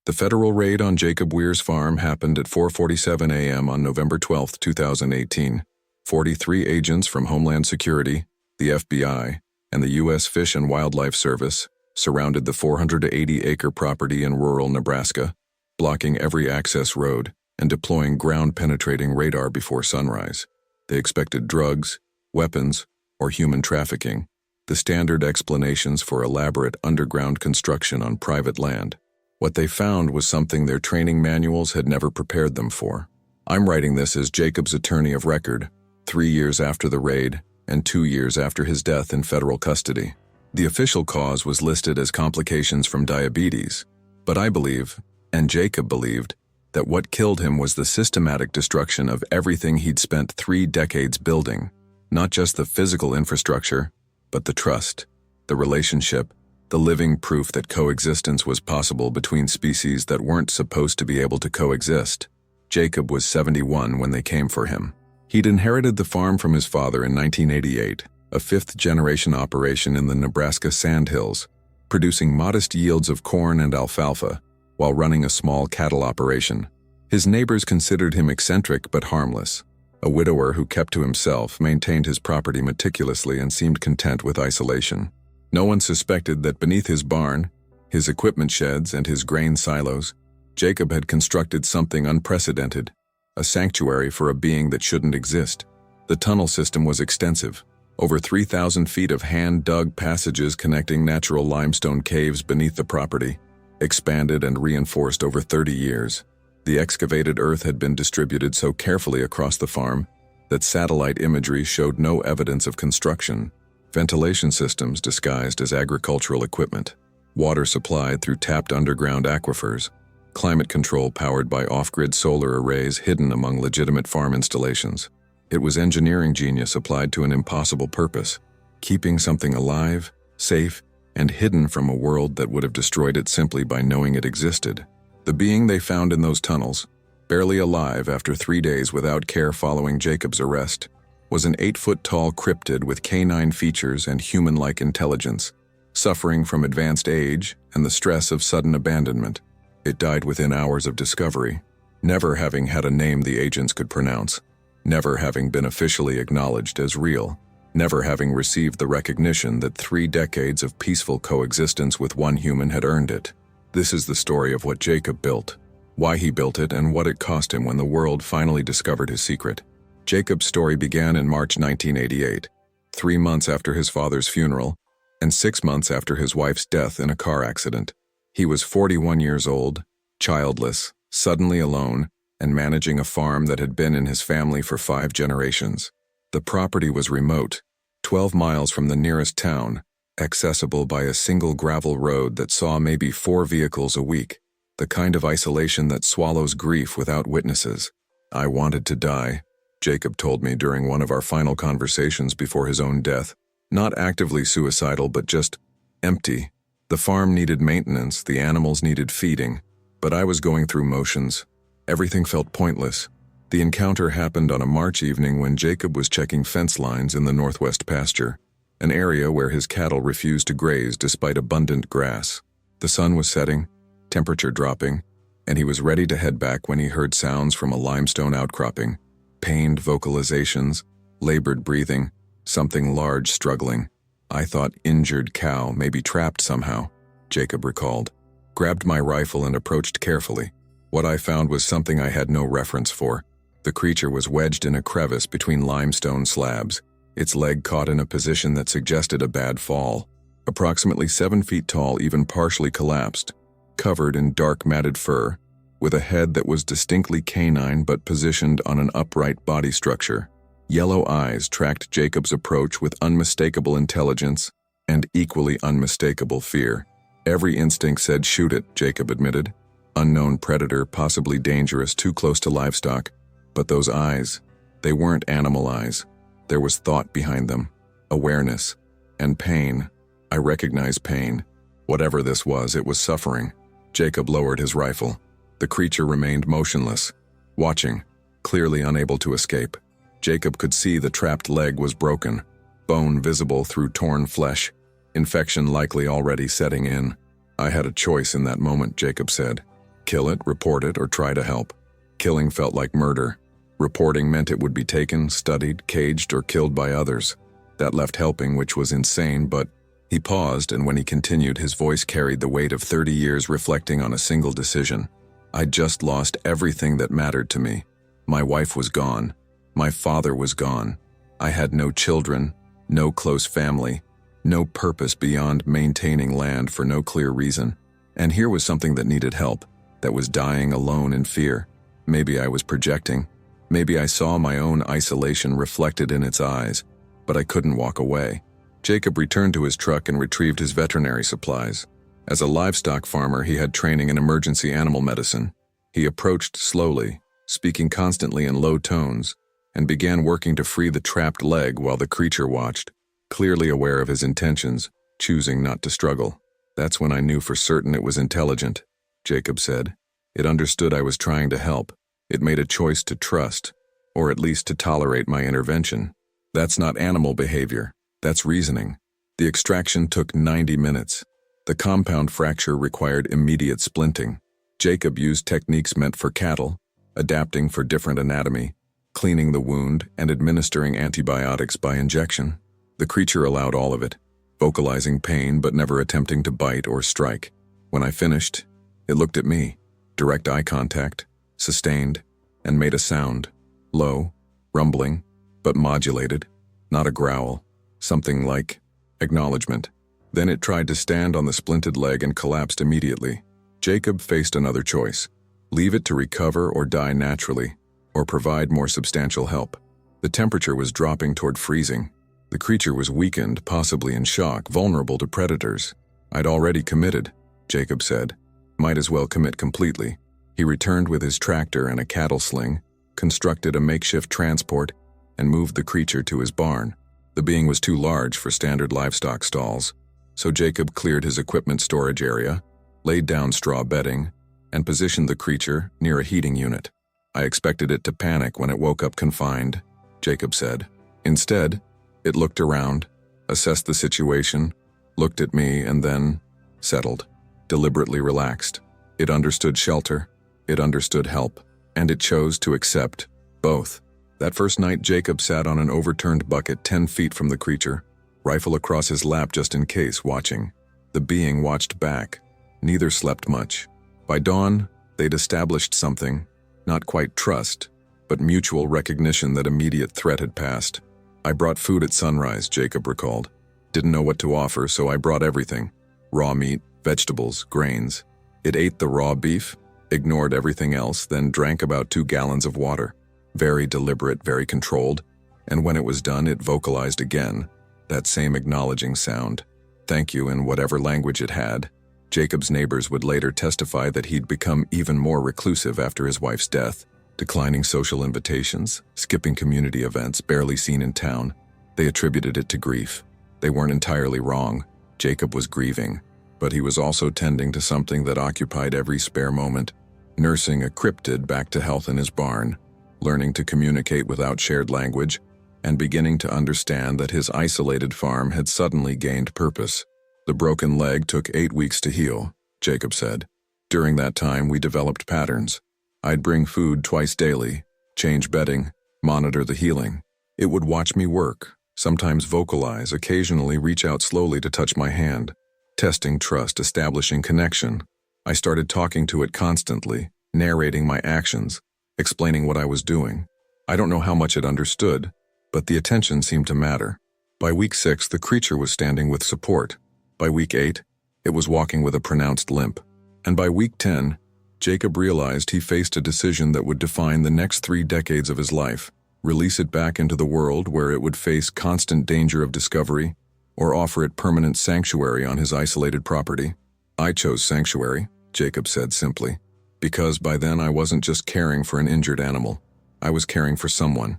The federal raid on Jacob Weir's farm happened at 4:47 a.m. on November 12, 2018. 43 agents from Homeland Security, the FBI, and the U.S. Fish and Wildlife Service surrounded the 480-acre property in rural Nebraska, blocking every access road and deploying ground-penetrating radar before sunrise. They expected drugs, weapons, or human trafficking, the standard explanations for elaborate underground construction on private land. What they found was something their training manuals had never prepared them for. I'm writing this as Jacob's attorney of record, 3 years after the raid and 2 years after his death in federal custody. The official cause was listed as complications from diabetes, but I believe, and Jacob believed, that what killed him was the systematic destruction of everything he'd spent 3 decades building, not just the physical infrastructure, but the trust, the relationship, the living proof that coexistence was possible between species that weren't supposed to be able to coexist. Jacob was 71 when they came for him. He'd inherited the farm from his father in 1988, a fifth-generation operation in the Nebraska Sandhills, producing modest yields of corn and alfalfa while running a small cattle operation. His neighbors considered him eccentric but harmless. A widower who kept to himself, maintained his property meticulously, and seemed content with isolation. No one suspected that beneath his barn, his equipment sheds, and his grain silos, Jacob had constructed something unprecedented, a sanctuary for a being that shouldn't exist. The tunnel system was extensive, over 3,000 feet of hand-dug passages connecting natural limestone caves beneath the property, expanded and reinforced over 30 years. The excavated earth had been distributed so carefully across the farm that satellite imagery showed no evidence of construction. Ventilation systems disguised as agricultural equipment, water supplied through tapped underground aquifers, climate control powered by off-grid solar arrays hidden among legitimate farm installations. It was engineering genius applied to an impossible purpose, keeping something alive, safe, and hidden from a world that would have destroyed it simply by knowing it existed. The being they found in those tunnels, barely alive after 3 days without care following Jacob's arrest, was an 8-foot-tall cryptid with canine features and human-like intelligence, suffering from advanced age and the stress of sudden abandonment. It died within hours of discovery, never having had a name the agents could pronounce, never having been officially acknowledged as real, never having received the recognition that 3 decades of peaceful coexistence with one human had earned it. This is the story of what Jacob built, why he built it, and what it cost him when the world finally discovered his secret. Jacob's story began in March 1988, 3 months after his father's funeral, and 6 months after his wife's death in a car accident. He was 41 years old, childless, suddenly alone, and managing a farm that had been in his family for 5 generations. The property was remote, 12 miles from the nearest town, accessible by a single gravel road that saw maybe 4 vehicles a week, the kind of isolation that swallows grief without witnesses. "I wanted to die," Jacob told me during one of our final conversations before his own death. Not actively suicidal, but just empty. The farm needed maintenance, the animals needed feeding, but I was going through motions. Everything felt pointless. The encounter happened on a March evening when Jacob was checking fence lines in the northwest pasture, an area where his cattle refused to graze despite abundant grass. The sun was setting, temperature dropping, and he was ready to head back when he heard sounds from a limestone outcropping, pained vocalizations, labored breathing, something large struggling. "I thought injured cow, maybe trapped somehow," Jacob recalled. Grabbed my rifle and approached carefully. What I found was something I had no reference for. The creature was wedged in a crevice between limestone slabs, its leg caught in a position that suggested a bad fall. Approximately 7 feet tall, even partially collapsed, covered in dark matted fur, with a head that was distinctly canine but positioned on an upright body structure. Yellow eyes tracked Jacob's approach with unmistakable intelligence and equally unmistakable fear. Every instinct said shoot it, Jacob admitted. Unknown predator, possibly dangerous, too close to livestock. But those eyes, they weren't animal eyes. There was thought behind them, awareness, and pain. I recognized pain. Whatever this was, it was suffering. Jacob lowered his rifle. The creature remained motionless, watching, clearly unable to escape. Jacob could see the trapped leg was broken, bone visible through torn flesh, infection likely already setting in. "I had a choice in that moment," Jacob said. Kill it, report it, or try to help. Killing felt like murder. Reporting meant it would be taken, studied, caged, or killed by others. That left helping, which was insane, but he paused, and when he continued, his voice carried the weight of 30 years reflecting on a single decision. I'd just lost everything that mattered to me. My wife was gone. My father was gone. I had no children, no close family, no purpose beyond maintaining land for no clear reason. And here was something that needed help, that was dying alone in fear. Maybe I was projecting. Maybe I saw my own isolation reflected in its eyes, but I couldn't walk away. Jacob returned to his truck and retrieved his veterinary supplies. As a livestock farmer, he had training in emergency animal medicine. He approached slowly, speaking constantly in low tones, and began working to free the trapped leg while the creature watched, clearly aware of his intentions, choosing not to struggle. That's when I knew for certain it was intelligent, Jacob said. It understood I was trying to help. It made a choice to trust, or at least to tolerate my intervention. That's not animal behavior. That's reasoning. The extraction took 90 minutes. The compound fracture required immediate splinting. Jacob used techniques meant for cattle, adapting for different anatomy, cleaning the wound, and administering antibiotics by injection. The creature allowed all of it, vocalizing pain but never attempting to bite or strike. When I finished, it looked at me, direct eye contact, sustained, and made a sound, low, rumbling, but modulated, not a growl, something like acknowledgement. Then it tried to stand on the splinted leg and collapsed immediately. Jacob faced another choice: leave it to recover or die naturally, or provide more substantial help. The temperature was dropping toward freezing. The creature was weakened, possibly in shock, vulnerable to predators. I'd already committed, Jacob said. Might as well commit completely. He returned with his tractor and a cattle sling, constructed a makeshift transport, and moved the creature to his barn. The being was too large for standard livestock stalls, so Jacob cleared his equipment storage area, laid down straw bedding, and positioned the creature near a heating unit. I expected it to panic when it woke up confined, Jacob said. Instead, it looked around, assessed the situation, looked at me, and then settled, deliberately relaxed. It understood shelter, it understood help, and it chose to accept both. That first night, Jacob sat on an overturned bucket 10 feet from the creature, rifle across his lap just in case, watching. The being watched back. Neither slept much. By dawn, they'd established something, not quite trust, but mutual recognition that immediate threat had passed. I brought food at sunrise, Jacob recalled. Didn't know what to offer, so I brought everything. Raw meat, vegetables, grains. It ate the raw beef, ignored everything else, then drank about 2 gallons of water. Very deliberate, very controlled, and when it was done, it vocalized again, that same acknowledging sound. Thank you in whatever language it had. Jacob's neighbors would later testify that he'd become even more reclusive after his wife's death, declining social invitations, skipping community events, barely seen in town. They attributed it to grief. They weren't entirely wrong. Jacob was grieving, but he was also tending to something that occupied every spare moment, nursing a cryptid back to health in his barn, learning to communicate without shared language, and beginning to understand that his isolated farm had suddenly gained purpose. The broken leg took 8 weeks to heal, Jacob said. During that time, we developed patterns. I'd bring food twice daily, change bedding, monitor the healing. It would watch me work, sometimes vocalize, occasionally reach out slowly to touch my hand, testing trust, establishing connection. I started talking to it constantly, narrating my actions, explaining what I was doing. I don't know how much it understood, but the attention seemed to matter. By week 6, the creature was standing with support. By week 8, it was walking with a pronounced limp. And by week 10, Jacob realized he faced a decision that would define the next 3 decades of his life: release it back into the world where it would face constant danger of discovery, or offer it permanent sanctuary on his isolated property. I chose sanctuary, Jacob said simply, because by then I wasn't just caring for an injured animal. I was caring for someone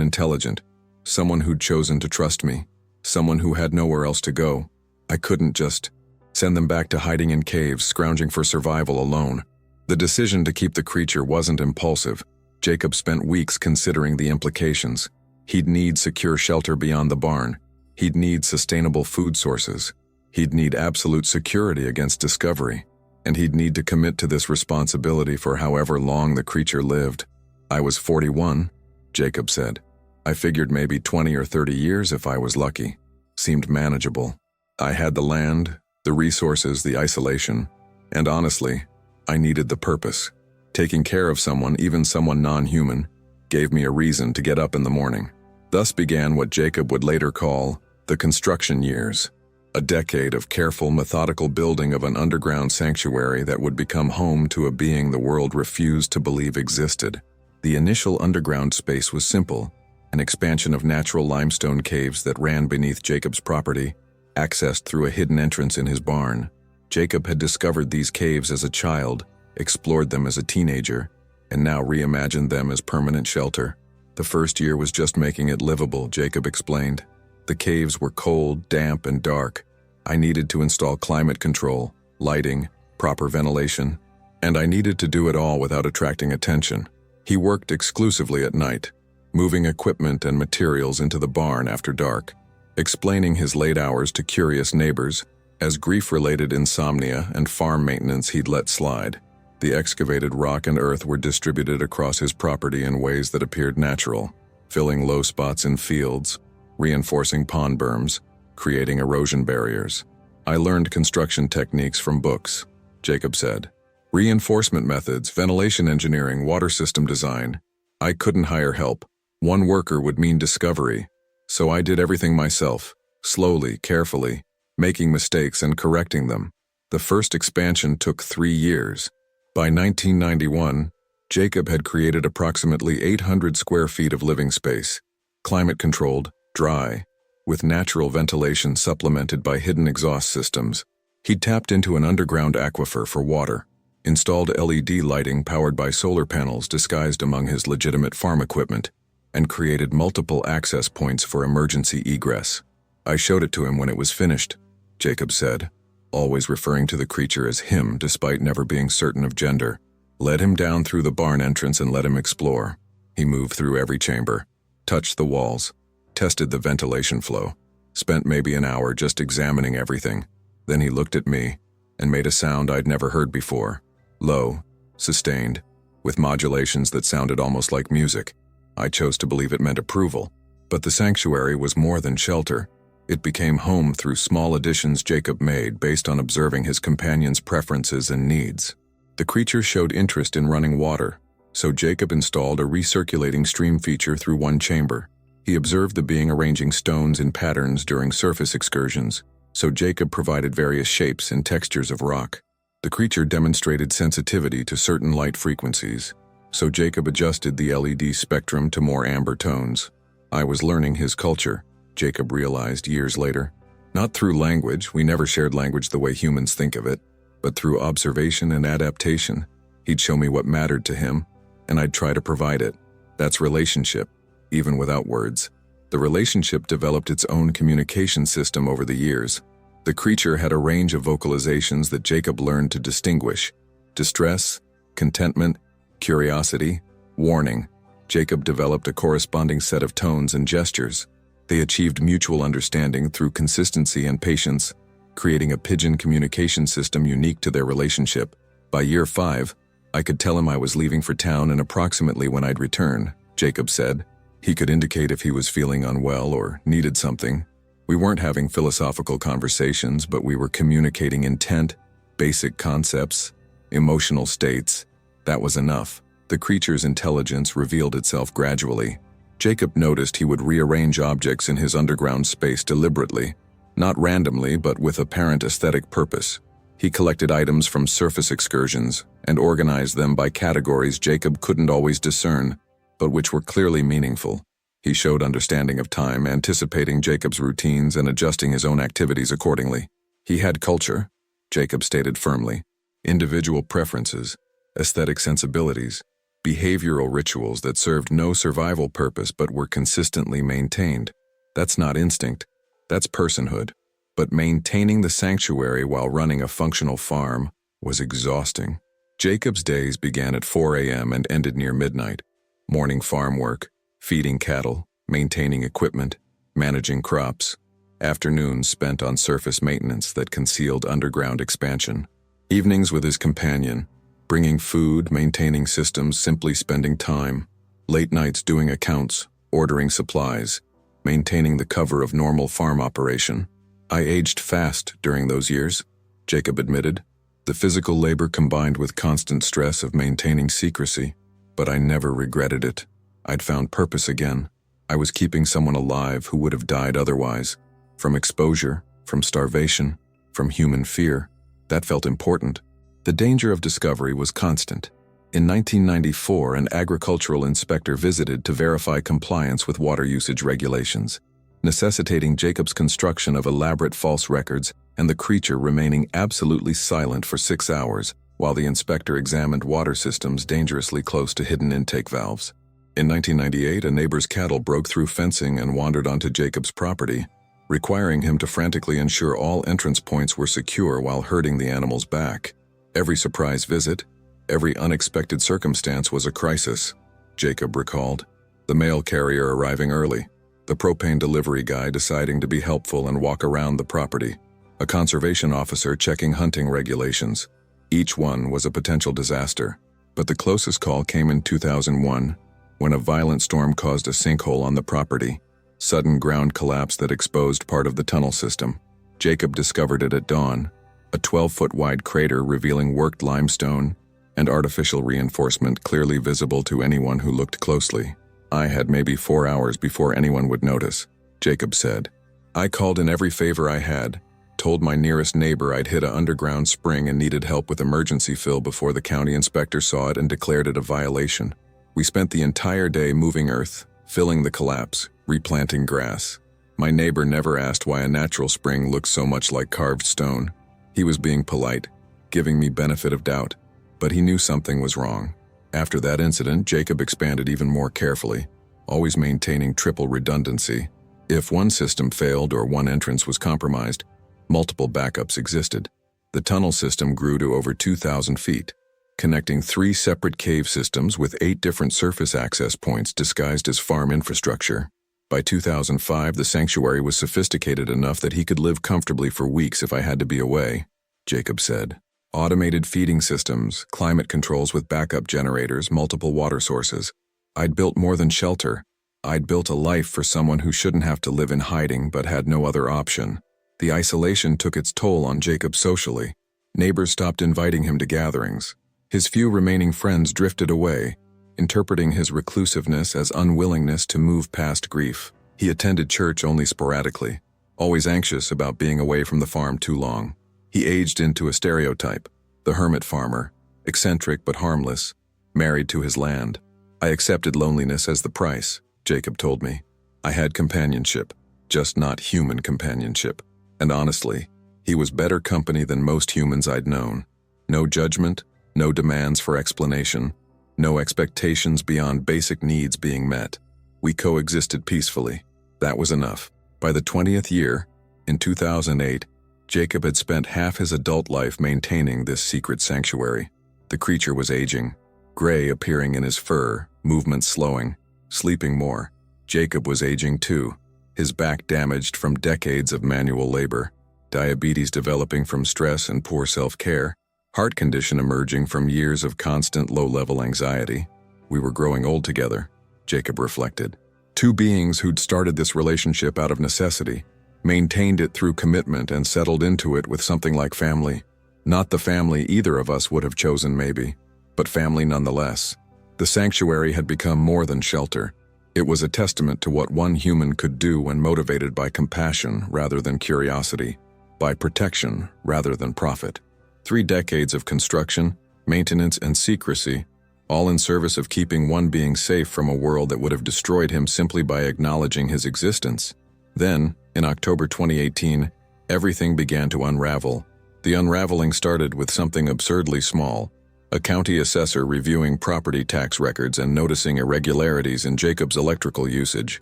intelligent, someone who'd chosen to trust me, someone who had nowhere else to go. I couldn't just send them back to hiding in caves, scrounging for survival alone. The decision to keep the creature wasn't impulsive. Jacob spent weeks considering the implications. He'd need secure shelter beyond the barn. He'd need sustainable food sources. He'd need absolute security against discovery. and he'd need to commit to this responsibility for however long the creature lived. I was 41, Jacob said. I figured maybe 20 or 30 years if I was lucky. Seemed manageable. I had the land, the resources, the isolation, and honestly, I needed the purpose. Taking care of someone, even someone non-human, gave me a reason to get up in the morning. Thus began what Jacob would later call the construction years, a decade of careful, methodical building of an underground sanctuary that would become home to a being the world refused to believe existed. The initial underground space was simple, an expansion of natural limestone caves that ran beneath Jacob's property, accessed through a hidden entrance in his barn. Jacob had discovered these caves as a child, explored them as a teenager, and now reimagined them as permanent shelter. The first year was just making it livable, Jacob explained. The caves were cold, damp, and dark. I needed to install climate control, lighting, proper ventilation, and I needed to do it all without attracting attention. He worked exclusively at night, moving equipment and materials into the barn after dark, explaining his late hours to curious neighbors as grief-related insomnia and farm maintenance he'd let slide. The excavated rock and earth were distributed across his property in ways that appeared natural, filling low spots in fields, reinforcing pond berms, creating erosion barriers. I learned construction techniques from books, Jacob said. Reinforcement methods, ventilation engineering, water system design. I couldn't hire help. One worker would mean discovery. So I did everything myself, slowly, carefully, making mistakes and correcting them. The first expansion took 3 years. By 1991, Jacob had created approximately 800 square feet of living space, climate-controlled, dry, with natural ventilation supplemented by hidden exhaust systems. He'd tapped into an underground aquifer for water, installed LED lighting powered by solar panels disguised among his legitimate farm equipment, and created multiple access points for emergency egress. I showed it to him when it was finished, Jacob said, always referring to the creature as him despite never being certain of gender. Led him down through the barn entrance and let him explore. He moved through every chamber, touched the walls, tested the ventilation flow, spent maybe an hour just examining everything. Then he looked at me and made a sound I'd never heard before. Low, sustained, with modulations that sounded almost like music. I chose to believe it meant approval. But the sanctuary was more than shelter. It became home through small additions Jacob made based on observing his companion's preferences and needs. The creature showed interest in running water, so Jacob installed a recirculating stream feature through one chamber. He observed the being arranging stones in patterns during surface excursions, so Jacob provided various shapes and textures of rock. The creature demonstrated sensitivity to certain light frequencies, so Jacob adjusted the LED spectrum to more amber tones. I was learning his culture, Jacob realized years later. Not through language, we never shared language the way humans think of it, but through observation and adaptation. He'd show me what mattered to him, and I'd try to provide it. That's relationship, even without words. The relationship developed its own communication system over the years. The creature had a range of vocalizations that Jacob learned to distinguish: distress, contentment, curiosity, warning. Jacob developed a corresponding set of tones and gestures. They achieved mutual understanding through consistency and patience, creating a pigeon communication system unique to their relationship. By year 5, I could tell him I was leaving for town and approximately when I'd return, Jacob said. He could indicate if he was feeling unwell or needed something. We weren't having philosophical conversations, but we were communicating intent, basic concepts, emotional states. That was enough. The creature's intelligence revealed itself gradually. Jacob noticed he would rearrange objects in his underground space deliberately, not randomly but with apparent aesthetic purpose. He collected items from surface excursions and organized them by categories Jacob couldn't always discern, but which were clearly meaningful. He showed understanding of time, anticipating Jacob's routines and adjusting his own activities accordingly. He had culture, Jacob stated firmly, individual preferences, aesthetic sensibilities, behavioral rituals that served no survival purpose but were consistently maintained. That's not instinct, that's personhood. But maintaining the sanctuary while running a functional farm was exhausting. Jacob's days began at 4 a.m. and ended near midnight. Morning farm work, feeding cattle, maintaining equipment, managing crops. Afternoons spent on surface maintenance that concealed underground expansion. Evenings with his companion, bringing food, maintaining systems, simply spending time. Late nights doing accounts, ordering supplies, maintaining the cover of normal farm operation. I aged fast during those years, Jacob admitted. The physical labor combined with constant stress of maintaining secrecy. But I never regretted it. I'd found purpose again. I was keeping someone alive who would have died otherwise. From exposure, from starvation, from human fear. That felt important. The danger of discovery was constant. In 1994, an agricultural inspector visited to verify compliance with water usage regulations, necessitating Jacob's construction of elaborate false records and the creature remaining absolutely silent for 6 hours while the inspector examined water systems dangerously close to hidden intake valves. In 1998, a neighbor's cattle broke through fencing and wandered onto Jacob's property, requiring him to frantically ensure all entrance points were secure while herding the animals back. Every surprise visit, every unexpected circumstance was a crisis, Jacob recalled. The mail carrier arriving early, the propane delivery guy deciding to be helpful and walk around the property, a conservation officer checking hunting regulations. Each one was a potential disaster, but the closest call came in 2001, when a violent storm caused a sinkhole on the property, sudden ground collapse that exposed part of the tunnel system. Jacob discovered it at dawn, a 12-foot wide crater revealing worked limestone and artificial reinforcement clearly visible to anyone who looked closely. I had maybe 4 hours before anyone would notice, Jacob said. I called in every favor I had, told my nearest neighbor I'd hit an underground spring and needed help with emergency fill before the county inspector saw it and declared it a violation. We spent the entire day moving earth, filling the collapse, replanting grass. My neighbor never asked why a natural spring looked so much like carved stone. He was being polite, giving me benefit of doubt, but he knew something was wrong. After that incident, Jacob expanded even more carefully, always maintaining triple redundancy. If one system failed or one entrance was compromised, multiple backups existed. The tunnel system grew to over 2,000 feet, connecting 3 separate cave systems with 8 different surface access points disguised as farm infrastructure. By 2005, the sanctuary was sophisticated enough that he could live comfortably for weeks if I had to be away, Jacob said. Automated feeding systems, climate controls with backup generators, multiple water sources. I'd built more than shelter. I'd built a life for someone who shouldn't have to live in hiding but had no other option. The isolation took its toll on Jacob socially. Neighbors stopped inviting him to gatherings. His few remaining friends drifted away, interpreting his reclusiveness as unwillingness to move past grief. He attended church only sporadically, always anxious about being away from the farm too long. He aged into a stereotype, the hermit farmer, eccentric but harmless, married to his land. I accepted loneliness as the price, Jacob told me. I had companionship, just not human companionship. And honestly, he was better company than most humans I'd known. No judgment, no demands for explanation, no expectations beyond basic needs being met. We coexisted peacefully. That was enough. By the 20th year, in 2008, Jacob had spent half his adult life maintaining this secret sanctuary. The creature was aging, gray appearing in his fur, movements slowing, sleeping more. Jacob was aging too, his back damaged from decades of manual labor, diabetes developing from stress and poor self-care, heart condition emerging from years of constant low-level anxiety. We were growing old together, Jacob reflected. 2 beings who'd started this relationship out of necessity, maintained it through commitment and settled into it with something like family. Not the family either of us would have chosen maybe, but family nonetheless. The sanctuary had become more than shelter. It was a testament to what one human could do when motivated by compassion rather than curiosity, by protection rather than profit. 3 decades of construction, maintenance, and secrecy, all in service of keeping one being safe from a world that would have destroyed him simply by acknowledging his existence. Then, in October 2018, everything began to unravel. The unraveling started with something absurdly small: a county assessor reviewing property tax records and noticing irregularities in Jacob's electrical usage.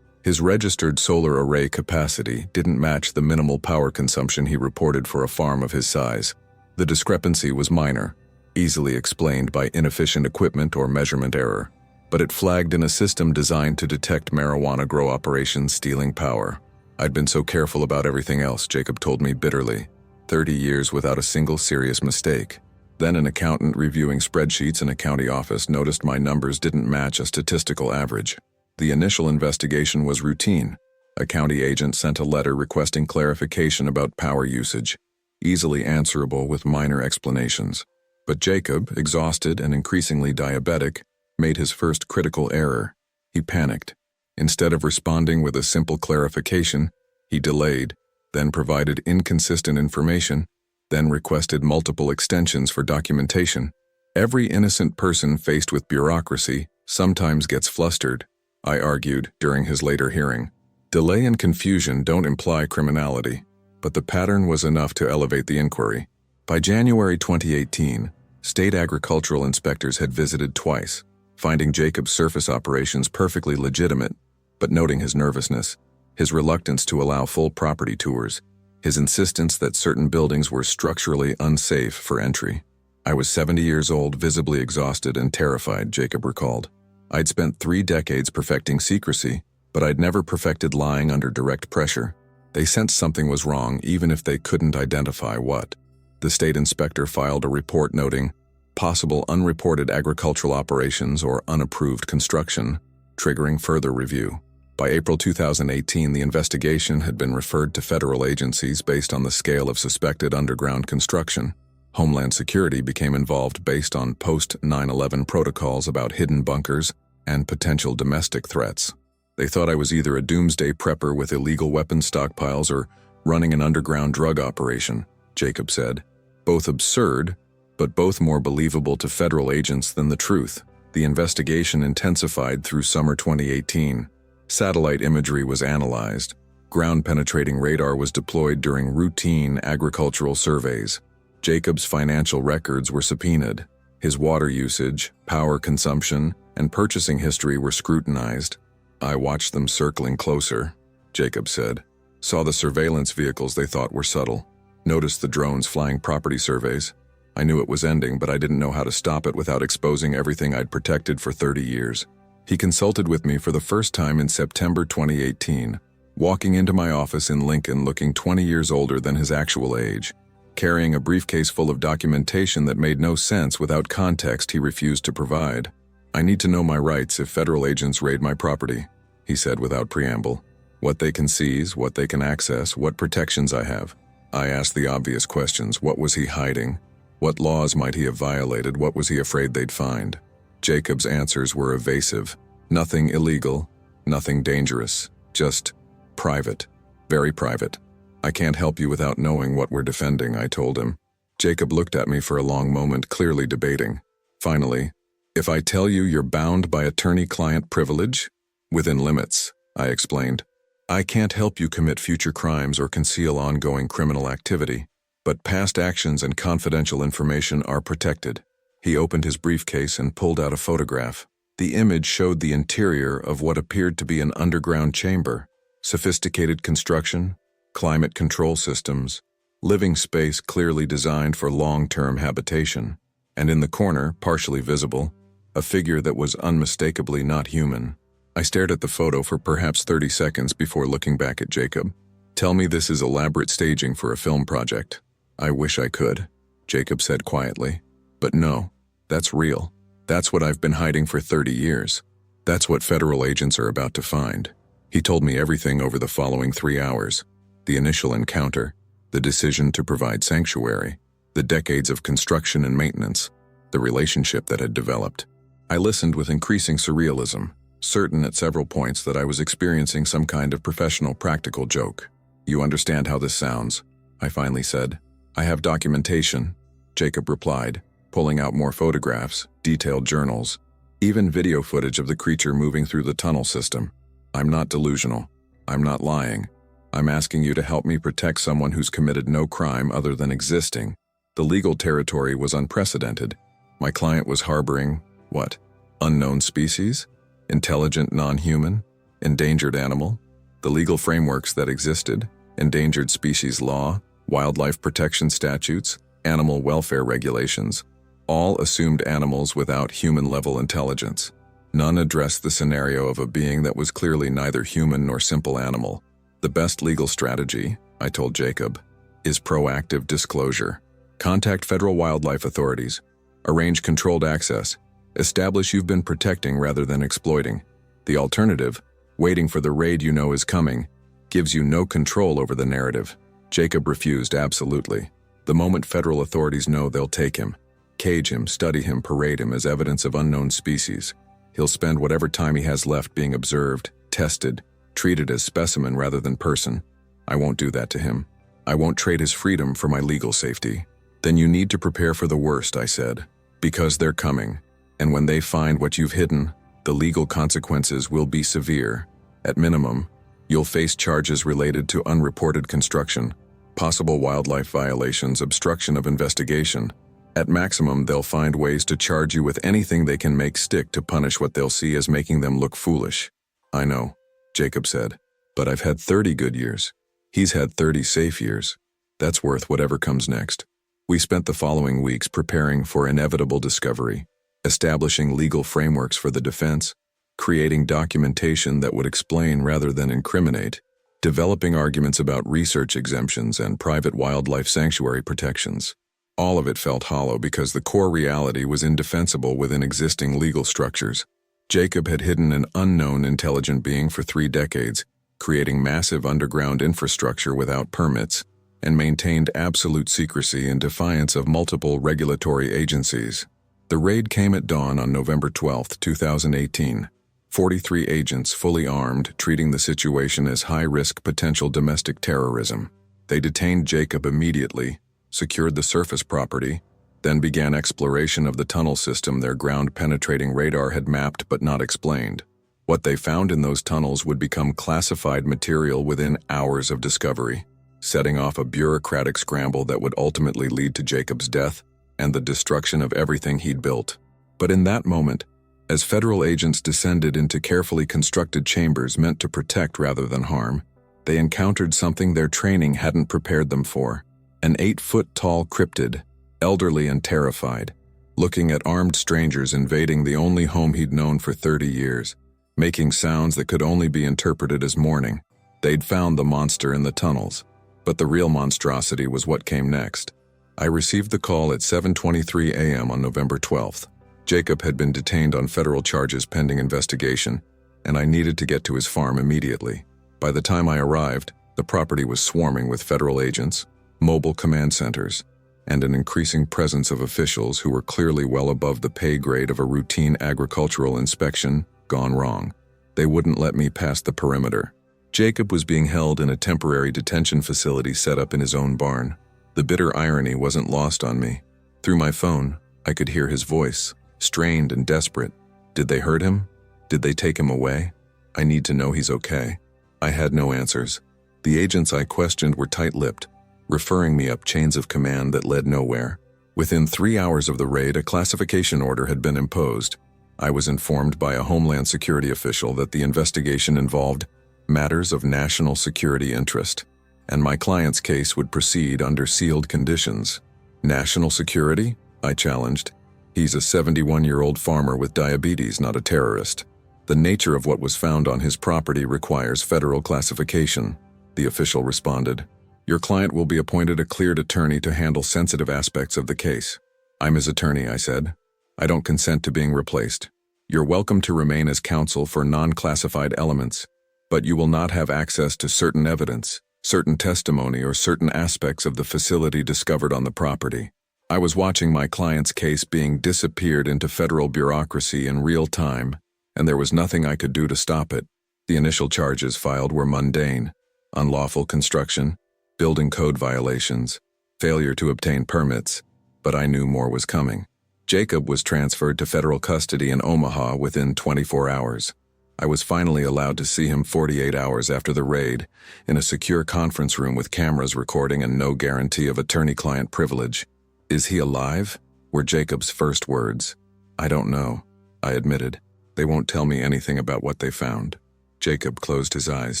His registered solar array capacity didn't match the minimal power consumption he reported for a farm of his size. The discrepancy was minor, easily explained by inefficient equipment or measurement error, but it flagged in a system designed to detect marijuana grow operations stealing power. I'd been so careful about everything else, Jacob told me bitterly. 30 years without a single serious mistake. Then an accountant reviewing spreadsheets in a county office noticed my numbers didn't match a statistical average. The initial investigation was routine. A county agent sent a letter requesting clarification about power usage, easily answerable with minor explanations. But Jacob, exhausted and increasingly diabetic, made his first critical error. He panicked. Instead of responding with a simple clarification, he delayed, then provided inconsistent information, then requested multiple extensions for documentation. Every innocent person faced with bureaucracy sometimes gets flustered, I argued during his later hearing. Delay and confusion don't imply criminality, but the pattern was enough to elevate the inquiry. By January 2018, state agricultural inspectors had visited twice, finding Jacob's surface operations perfectly legitimate, but noting his nervousness, his reluctance to allow full property tours, his insistence that certain buildings were structurally unsafe for entry. I was 70 years old, visibly exhausted and terrified, Jacob recalled. I'd spent 3 decades perfecting secrecy, but I'd never perfected lying under direct pressure. They sensed something was wrong, even if they couldn't identify what. The state inspector filed a report noting possible unreported agricultural operations or unapproved construction, triggering further review. By April 2018, the investigation had been referred to federal agencies based on the scale of suspected underground construction. Homeland Security became involved based on post-9/11 protocols about hidden bunkers and potential domestic threats. They thought I was either a doomsday prepper with illegal weapons stockpiles or running an underground drug operation, Jacob said. Both absurd, but both more believable to federal agents than the truth. The investigation intensified through summer 2018. Satellite imagery was analyzed. Ground-penetrating radar was deployed during routine agricultural surveys. Jacob's financial records were subpoenaed. His water usage, power consumption, and purchasing history were scrutinized. I watched them circling closer, Jacob said. Saw the surveillance vehicles they thought were subtle. Noticed the drones flying property surveys. I knew it was ending, but I didn't know how to stop it without exposing everything I'd protected for 30 years. He consulted with me for the first time in September 2018, walking into my office in Lincoln looking 20 years older than his actual age. Carrying a briefcase full of documentation that made no sense without context he refused to provide. I need to know my rights if federal agents raid my property, he said without preamble. What they can seize, what they can access, what protections I have. I asked the obvious questions. What was he hiding? What laws might he have violated? What was he afraid they'd find? Jacob's answers were evasive. Nothing illegal, nothing dangerous, just private, very private. I can't help you without knowing what we're defending, I told him. Jacob looked at me for a long moment, clearly debating. Finally, if I tell you you're bound by attorney-client privilege? Within limits, I explained. I can't help you commit future crimes or conceal ongoing criminal activity, but past actions and confidential information are protected. He opened his briefcase and pulled out a photograph. The image showed the interior of what appeared to be an underground chamber. Sophisticated construction, climate control systems, living space clearly designed for long-term habitation. And in the corner, partially visible, a figure that was unmistakably not human. I stared at the photo for perhaps 30 seconds before looking back at Jacob. Tell me this is elaborate staging for a film project. I wish I could, Jacob said quietly. But no, that's real. That's what I've been hiding for 30 years. That's what federal agents are about to find. He told me everything over the following 3 hours. The initial encounter, the decision to provide sanctuary, the decades of construction and maintenance, the relationship that had developed. I listened with increasing surrealism, certain at several points that I was experiencing some kind of professional practical joke. You understand how this sounds, I finally said. I have documentation, Jacob replied, pulling out more photographs, detailed journals, even video footage of the creature moving through the tunnel system. I'm not delusional. I'm not lying. I'm asking you to help me protect someone who's committed no crime other than existing. The legal territory was unprecedented. My client was harboring, what? Unknown species? Intelligent non-human? Endangered animal? The legal frameworks that existed, endangered species law, wildlife protection statutes, animal welfare regulations, all assumed animals without human-level intelligence. None addressed the scenario of a being that was clearly neither human nor simple animal. The best legal strategy, I told Jacob, is proactive disclosure. Contact federal wildlife authorities. Arrange controlled access. Establish you've been protecting rather than exploiting. The alternative, waiting for the raid you know is coming, gives you no control over the narrative. Jacob refused absolutely. The moment federal authorities know, they'll take him, cage him, study him, parade him as evidence of unknown species. He'll spend whatever time he has left being observed, tested, treated as specimen rather than person. I won't do that to him. I won't trade his freedom for my legal safety. Then you need to prepare for the worst, I said, because they're coming. And when they find what you've hidden, the legal consequences will be severe. At minimum, you'll face charges related to unreported construction, possible wildlife violations, obstruction of investigation. At maximum, they'll find ways to charge you with anything they can make stick to punish what they'll see as making them look foolish. I know, Jacob said, but I've had 30 good years. He's had 30 safe years. That's worth whatever comes next. We spent the following weeks preparing for inevitable discovery, establishing legal frameworks for the defense, creating documentation that would explain rather than incriminate, developing arguments about research exemptions and private wildlife sanctuary protections. All of it felt hollow because the core reality was indefensible within existing legal structures. Jacob had hidden an unknown intelligent being for 3 decades, creating massive underground infrastructure without permits, and maintained absolute secrecy in defiance of multiple regulatory agencies. The raid came at dawn on November 12, 2018. 43 agents fully armed, treating the situation as high-risk potential domestic terrorism. They detained Jacob immediately, secured the surface property, then began exploration of the tunnel system their ground-penetrating radar had mapped but not explained. What they found in those tunnels would become classified material within hours of discovery, setting off a bureaucratic scramble that would ultimately lead to Jacob's death and the destruction of everything he'd built. But in that moment, as federal agents descended into carefully constructed chambers meant to protect rather than harm, they encountered something their training hadn't prepared them for. An 8-foot-tall cryptid, elderly and terrified, looking at armed strangers invading the only home he'd known for 30 years, making sounds that could only be interpreted as mourning. They'd found the monster in the tunnels, but the real monstrosity was what came next. I received the call at 7:23 a.m. on November 12th. Jacob had been detained on federal charges pending investigation, and I needed to get to his farm immediately. By the time I arrived, the property was swarming with federal agents, mobile command centers, and an increasing presence of officials who were clearly well above the pay grade of a routine agricultural inspection gone wrong. They wouldn't let me past the perimeter. Jacob was being held in a temporary detention facility set up in his own barn. The bitter irony wasn't lost on me. Through my phone, I could hear his voice, strained and desperate. Did they hurt him? Did they take him away? I need to know he's okay. I had no answers. The agents I questioned were tight-lipped, referring me up chains of command that led nowhere. Within 3 hours of the raid, a classification order had been imposed. I was informed by a Homeland Security official that the investigation involved matters of national security interest, and my client's case would proceed under sealed conditions. National security? I challenged. He's a 71-year-old farmer with diabetes, not a terrorist. The nature of what was found on his property requires federal classification, the official responded. Your client will be appointed a cleared attorney to handle sensitive aspects of the case. I'm his attorney, I said. I don't consent to being replaced. You're welcome to remain as counsel for non-classified elements, but you will not have access to certain evidence, certain testimony, or certain aspects of the facility discovered on the property. I was watching my client's case being disappeared into federal bureaucracy in real time, and there was nothing I could do to stop it. The initial charges filed were mundane: unlawful construction, building code violations, failure to obtain permits, but I knew more was coming. Jacob was transferred to federal custody in Omaha within 24 hours. I was finally allowed to see him 48 hours after the raid, in a secure conference room with cameras recording and no guarantee of attorney-client privilege. "Is he alive?" were Jacob's first words. "I don't know," I admitted. "They won't tell me anything about what they found." Jacob closed his eyes,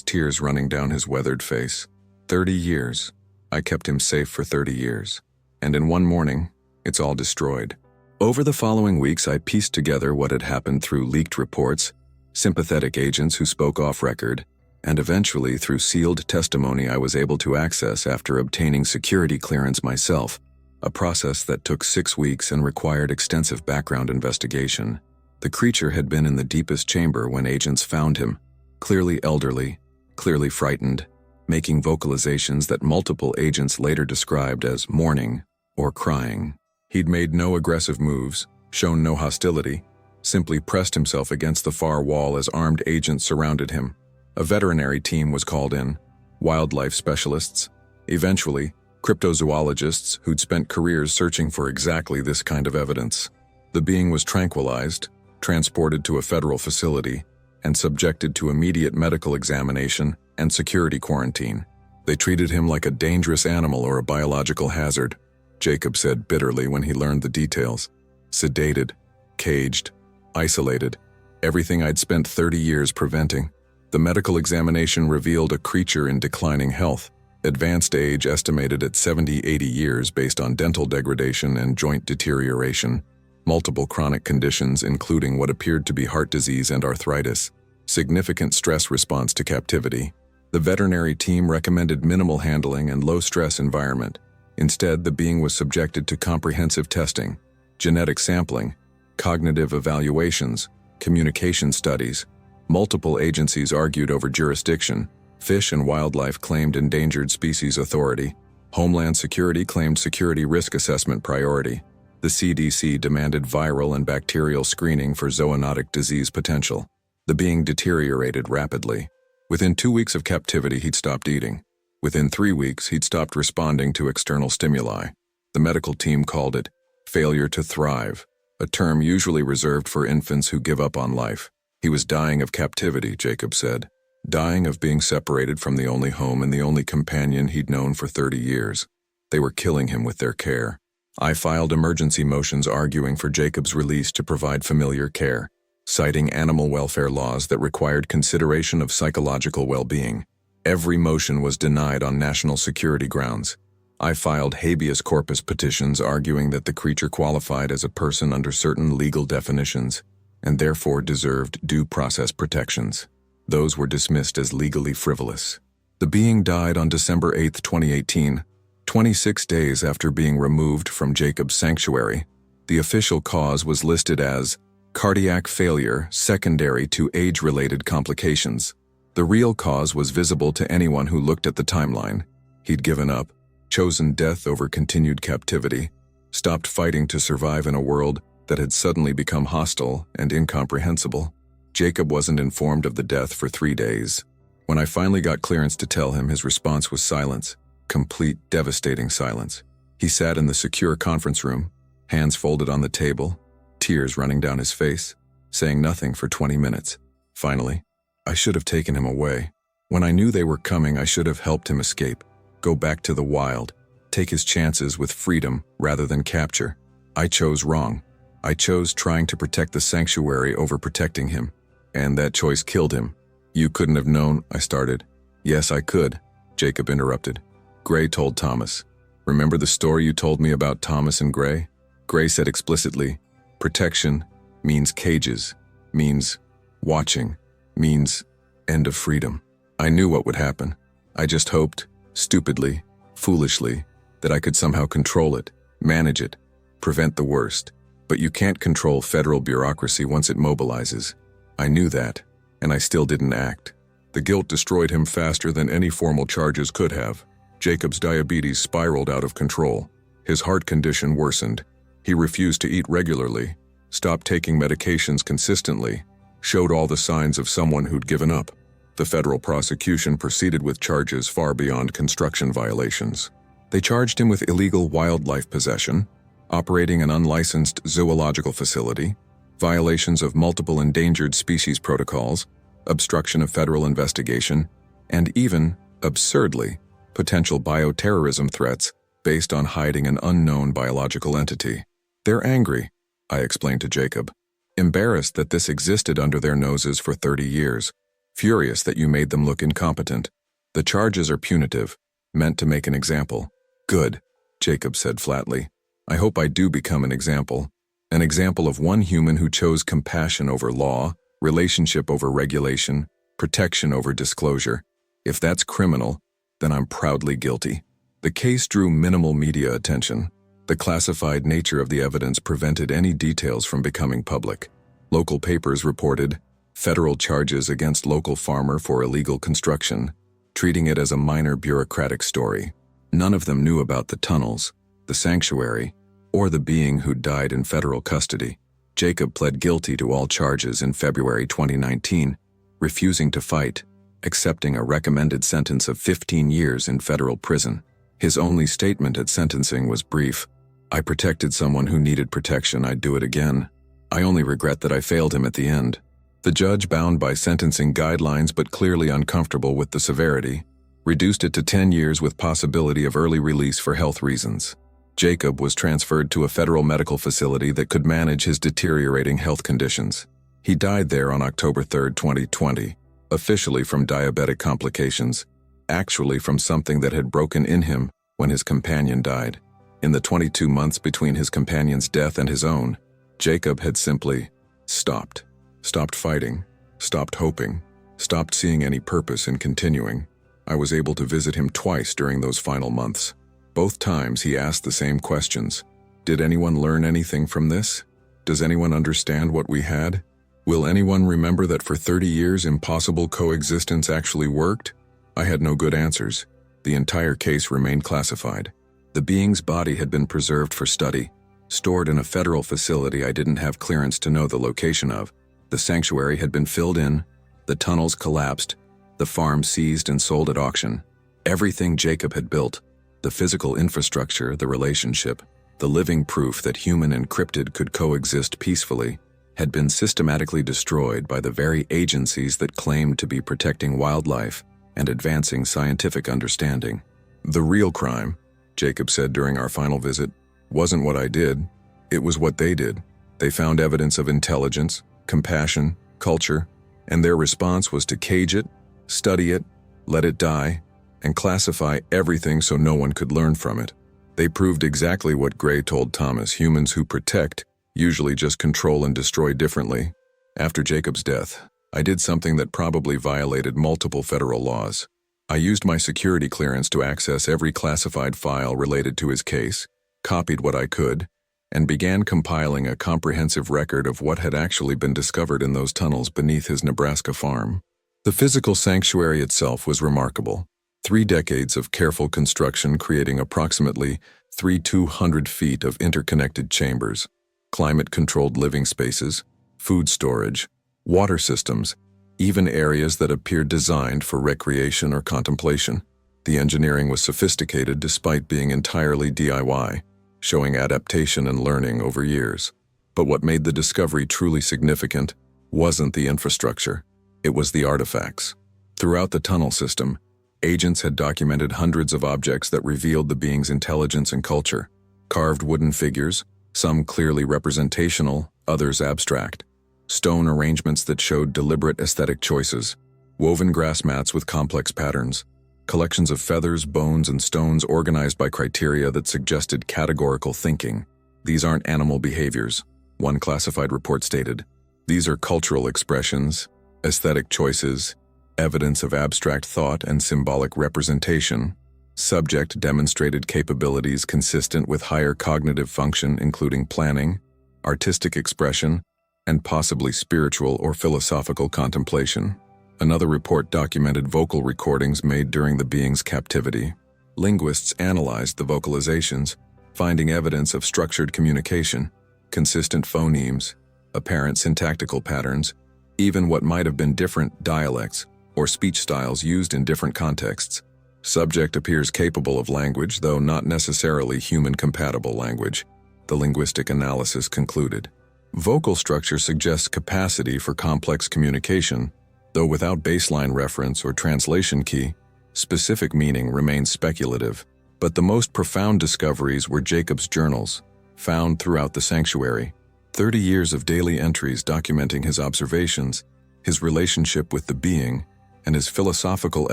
tears running down his weathered face. 30 years. I kept him safe for 30 years. And in one morning, it's all destroyed. Over the following weeks, I pieced together what had happened through leaked reports, sympathetic agents who spoke off record, and eventually through sealed testimony I was able to access after obtaining security clearance myself, a process that took 6 weeks and required extensive background investigation. The creature had been in the deepest chamber when agents found him, clearly elderly, clearly frightened, making vocalizations that multiple agents later described as mourning or crying. He'd made no aggressive moves, shown no hostility, simply pressed himself against the far wall as armed agents surrounded him. A veterinary team was called in, wildlife specialists, eventually, cryptozoologists who'd spent careers searching for exactly this kind of evidence. The being was tranquilized, transported to a federal facility, and subjected to immediate medical examination and security quarantine. They treated him like a dangerous animal or a biological hazard, Jacob said bitterly when he learned the details. Sedated, caged, isolated, everything I'd spent 30 years preventing. The medical examination revealed a creature in declining health, advanced age estimated at 70-80 years based on dental degradation and joint deterioration, multiple chronic conditions including what appeared to be heart disease and arthritis, significant stress response to captivity. The veterinary team recommended minimal handling and low-stress environment. Instead, the being was subjected to comprehensive testing, genetic sampling, cognitive evaluations, communication studies. Multiple agencies argued over jurisdiction. Fish and Wildlife claimed Endangered Species Authority. Homeland Security claimed Security Risk Assessment Priority. The CDC demanded viral and bacterial screening for zoonotic disease potential. The being deteriorated rapidly. Within 2 weeks of captivity, he'd stopped eating. Within 3 weeks, he'd stopped responding to external stimuli. The medical team called it failure to thrive, a term usually reserved for infants who give up on life. He was dying of captivity, Jacob said. Dying of being separated from the only home and the only companion he'd known for 30 years. They were killing him with their care. I filed emergency motions arguing for Jacob's release to provide familiar care, citing animal welfare laws that required consideration of psychological well-being. Every motion was denied on national security grounds. I filed habeas corpus petitions arguing that the creature qualified as a person under certain legal definitions and therefore deserved due process protections. Those were dismissed as legally frivolous. The being died on December 8, 2018, 26 days after being removed from Jacob's sanctuary. The official cause was listed as cardiac failure secondary to age-related complications. The real cause was visible to anyone who looked at the timeline. He'd given up, chosen death over continued captivity, stopped fighting to survive in a world that had suddenly become hostile and incomprehensible. Jacob wasn't informed of the death for 3 days. When I finally got clearance to tell him, his response was silence, complete, devastating silence. He sat in the secure conference room, hands folded on the table, tears running down his face, saying nothing for 20 minutes. Finally, I should have taken him away. When I knew they were coming, I should have helped him escape, go back to the wild, take his chances with freedom rather than capture. I chose wrong. I chose trying to protect the sanctuary over protecting him. And that choice killed him. You couldn't have known, I started. Yes, I could, Jacob interrupted. Gray told Thomas. Remember the story you told me about Thomas and Gray? Gray said explicitly, protection means cages, means watching, means end of freedom. I knew what would happen. I just hoped, stupidly, foolishly, that I could somehow control it, manage it, prevent the worst. But you can't control federal bureaucracy once it mobilizes. I knew that, and I still didn't act. The guilt destroyed him faster than any formal charges could have. Jacob's diabetes spiraled out of control. His heart condition worsened. He refused to eat regularly, stopped taking medications consistently, showed all the signs of someone who'd given up. The federal prosecution proceeded with charges far beyond construction violations. They charged him with illegal wildlife possession, operating an unlicensed zoological facility, violations of multiple endangered species protocols, obstruction of federal investigation, and even, absurdly, potential bioterrorism threats based on hiding an unknown biological entity. They're angry, I explained to Jacob, embarrassed that this existed under their noses for 30 years, furious that you made them look incompetent. The charges are punitive, meant to make an example. Good, Jacob said flatly. I hope I do become an example of one human who chose compassion over law, relationship over regulation, protection over disclosure. If that's criminal, then I'm proudly guilty. The case drew minimal media attention. The classified nature of the evidence prevented any details from becoming public. Local papers reported federal charges against local farmer for illegal construction, treating it as a minor bureaucratic story. None of them knew about the tunnels, the sanctuary, or the being who died in federal custody. Jacob pled guilty to all charges in February 2019, refusing to fight, accepting a recommended sentence of 15 years in federal prison. His only statement at sentencing was brief. "I protected someone who needed protection. I'd do it again. I only regret that I failed him at the end." The judge, bound by sentencing guidelines but clearly uncomfortable with the severity, reduced it to 10 years with possibility of early release for health reasons. Jacob was transferred to a federal medical facility that could manage his deteriorating health conditions. He died there on October 3, 2020, officially from diabetic complications, actually from something that had broken in him when his companion died. In the 22 months between his companion's death and his own, Jacob had simply stopped. Stopped fighting, stopped hoping, stopped seeing any purpose in continuing. I was able to visit him twice during those final months. Both times he asked the same questions. Did anyone learn anything from this? Does anyone understand what we had? Will anyone remember that for 30 years impossible coexistence actually worked? I had no good answers. The entire case remained classified. The being's body had been preserved for study, stored in a federal facility I didn't have clearance to know the location of. The sanctuary had been filled in, the tunnels collapsed, the farm seized and sold at auction. Everything Jacob had built, the physical infrastructure, the relationship, the living proof that human and cryptid could coexist peacefully, had been systematically destroyed by the very agencies that claimed to be protecting wildlife and advancing scientific understanding. "The real crime," Jacob said during our final visit, "wasn't what I did, it was what they did. They found evidence of intelligence, compassion, culture, and their response was to cage it, study it, let it die, and classify everything so no one could learn from it. They proved exactly what Gray told Thomas: humans who protect usually just control and destroy differently." After Jacob's death, I did something that probably violated multiple federal laws. I used my security clearance to access every classified file related to his case, copied what I could, and began compiling a comprehensive record of what had actually been discovered in those tunnels beneath his Nebraska farm. The physical sanctuary itself was remarkable. 3 decades of careful construction creating approximately 3,200 feet of interconnected chambers, climate-controlled living spaces, food storage, water systems, even areas that appeared designed for recreation or contemplation. The engineering was sophisticated despite being entirely DIY, showing adaptation and learning over years. But what made the discovery truly significant wasn't the infrastructure, it was the artifacts. Throughout the tunnel system, agents had documented hundreds of objects that revealed the being's intelligence and culture. Carved wooden figures, some clearly representational, others abstract. Stone arrangements that showed deliberate aesthetic choices. Woven grass mats with complex patterns. Collections of feathers, bones, and stones organized by criteria that suggested categorical thinking. "These aren't animal behaviors," one classified report stated. "These are cultural expressions, aesthetic choices, evidence of abstract thought and symbolic representation. Subject demonstrated capabilities consistent with higher cognitive function, including planning, artistic expression, and possibly spiritual or philosophical contemplation." Another report documented vocal recordings made during the being's captivity. Linguists analyzed the vocalizations, finding evidence of structured communication, consistent phonemes, apparent syntactical patterns, even what might have been different dialects or speech styles used in different contexts. Subject appears capable of language, though not necessarily human-compatible language, the linguistic analysis concluded. Vocal structure suggests capacity for complex communication, though without baseline reference or translation key, specific meaning remains speculative. But the most profound discoveries were Jacob's journals, found throughout the sanctuary. 30 years of daily entries documenting his observations, his relationship with the being, and his philosophical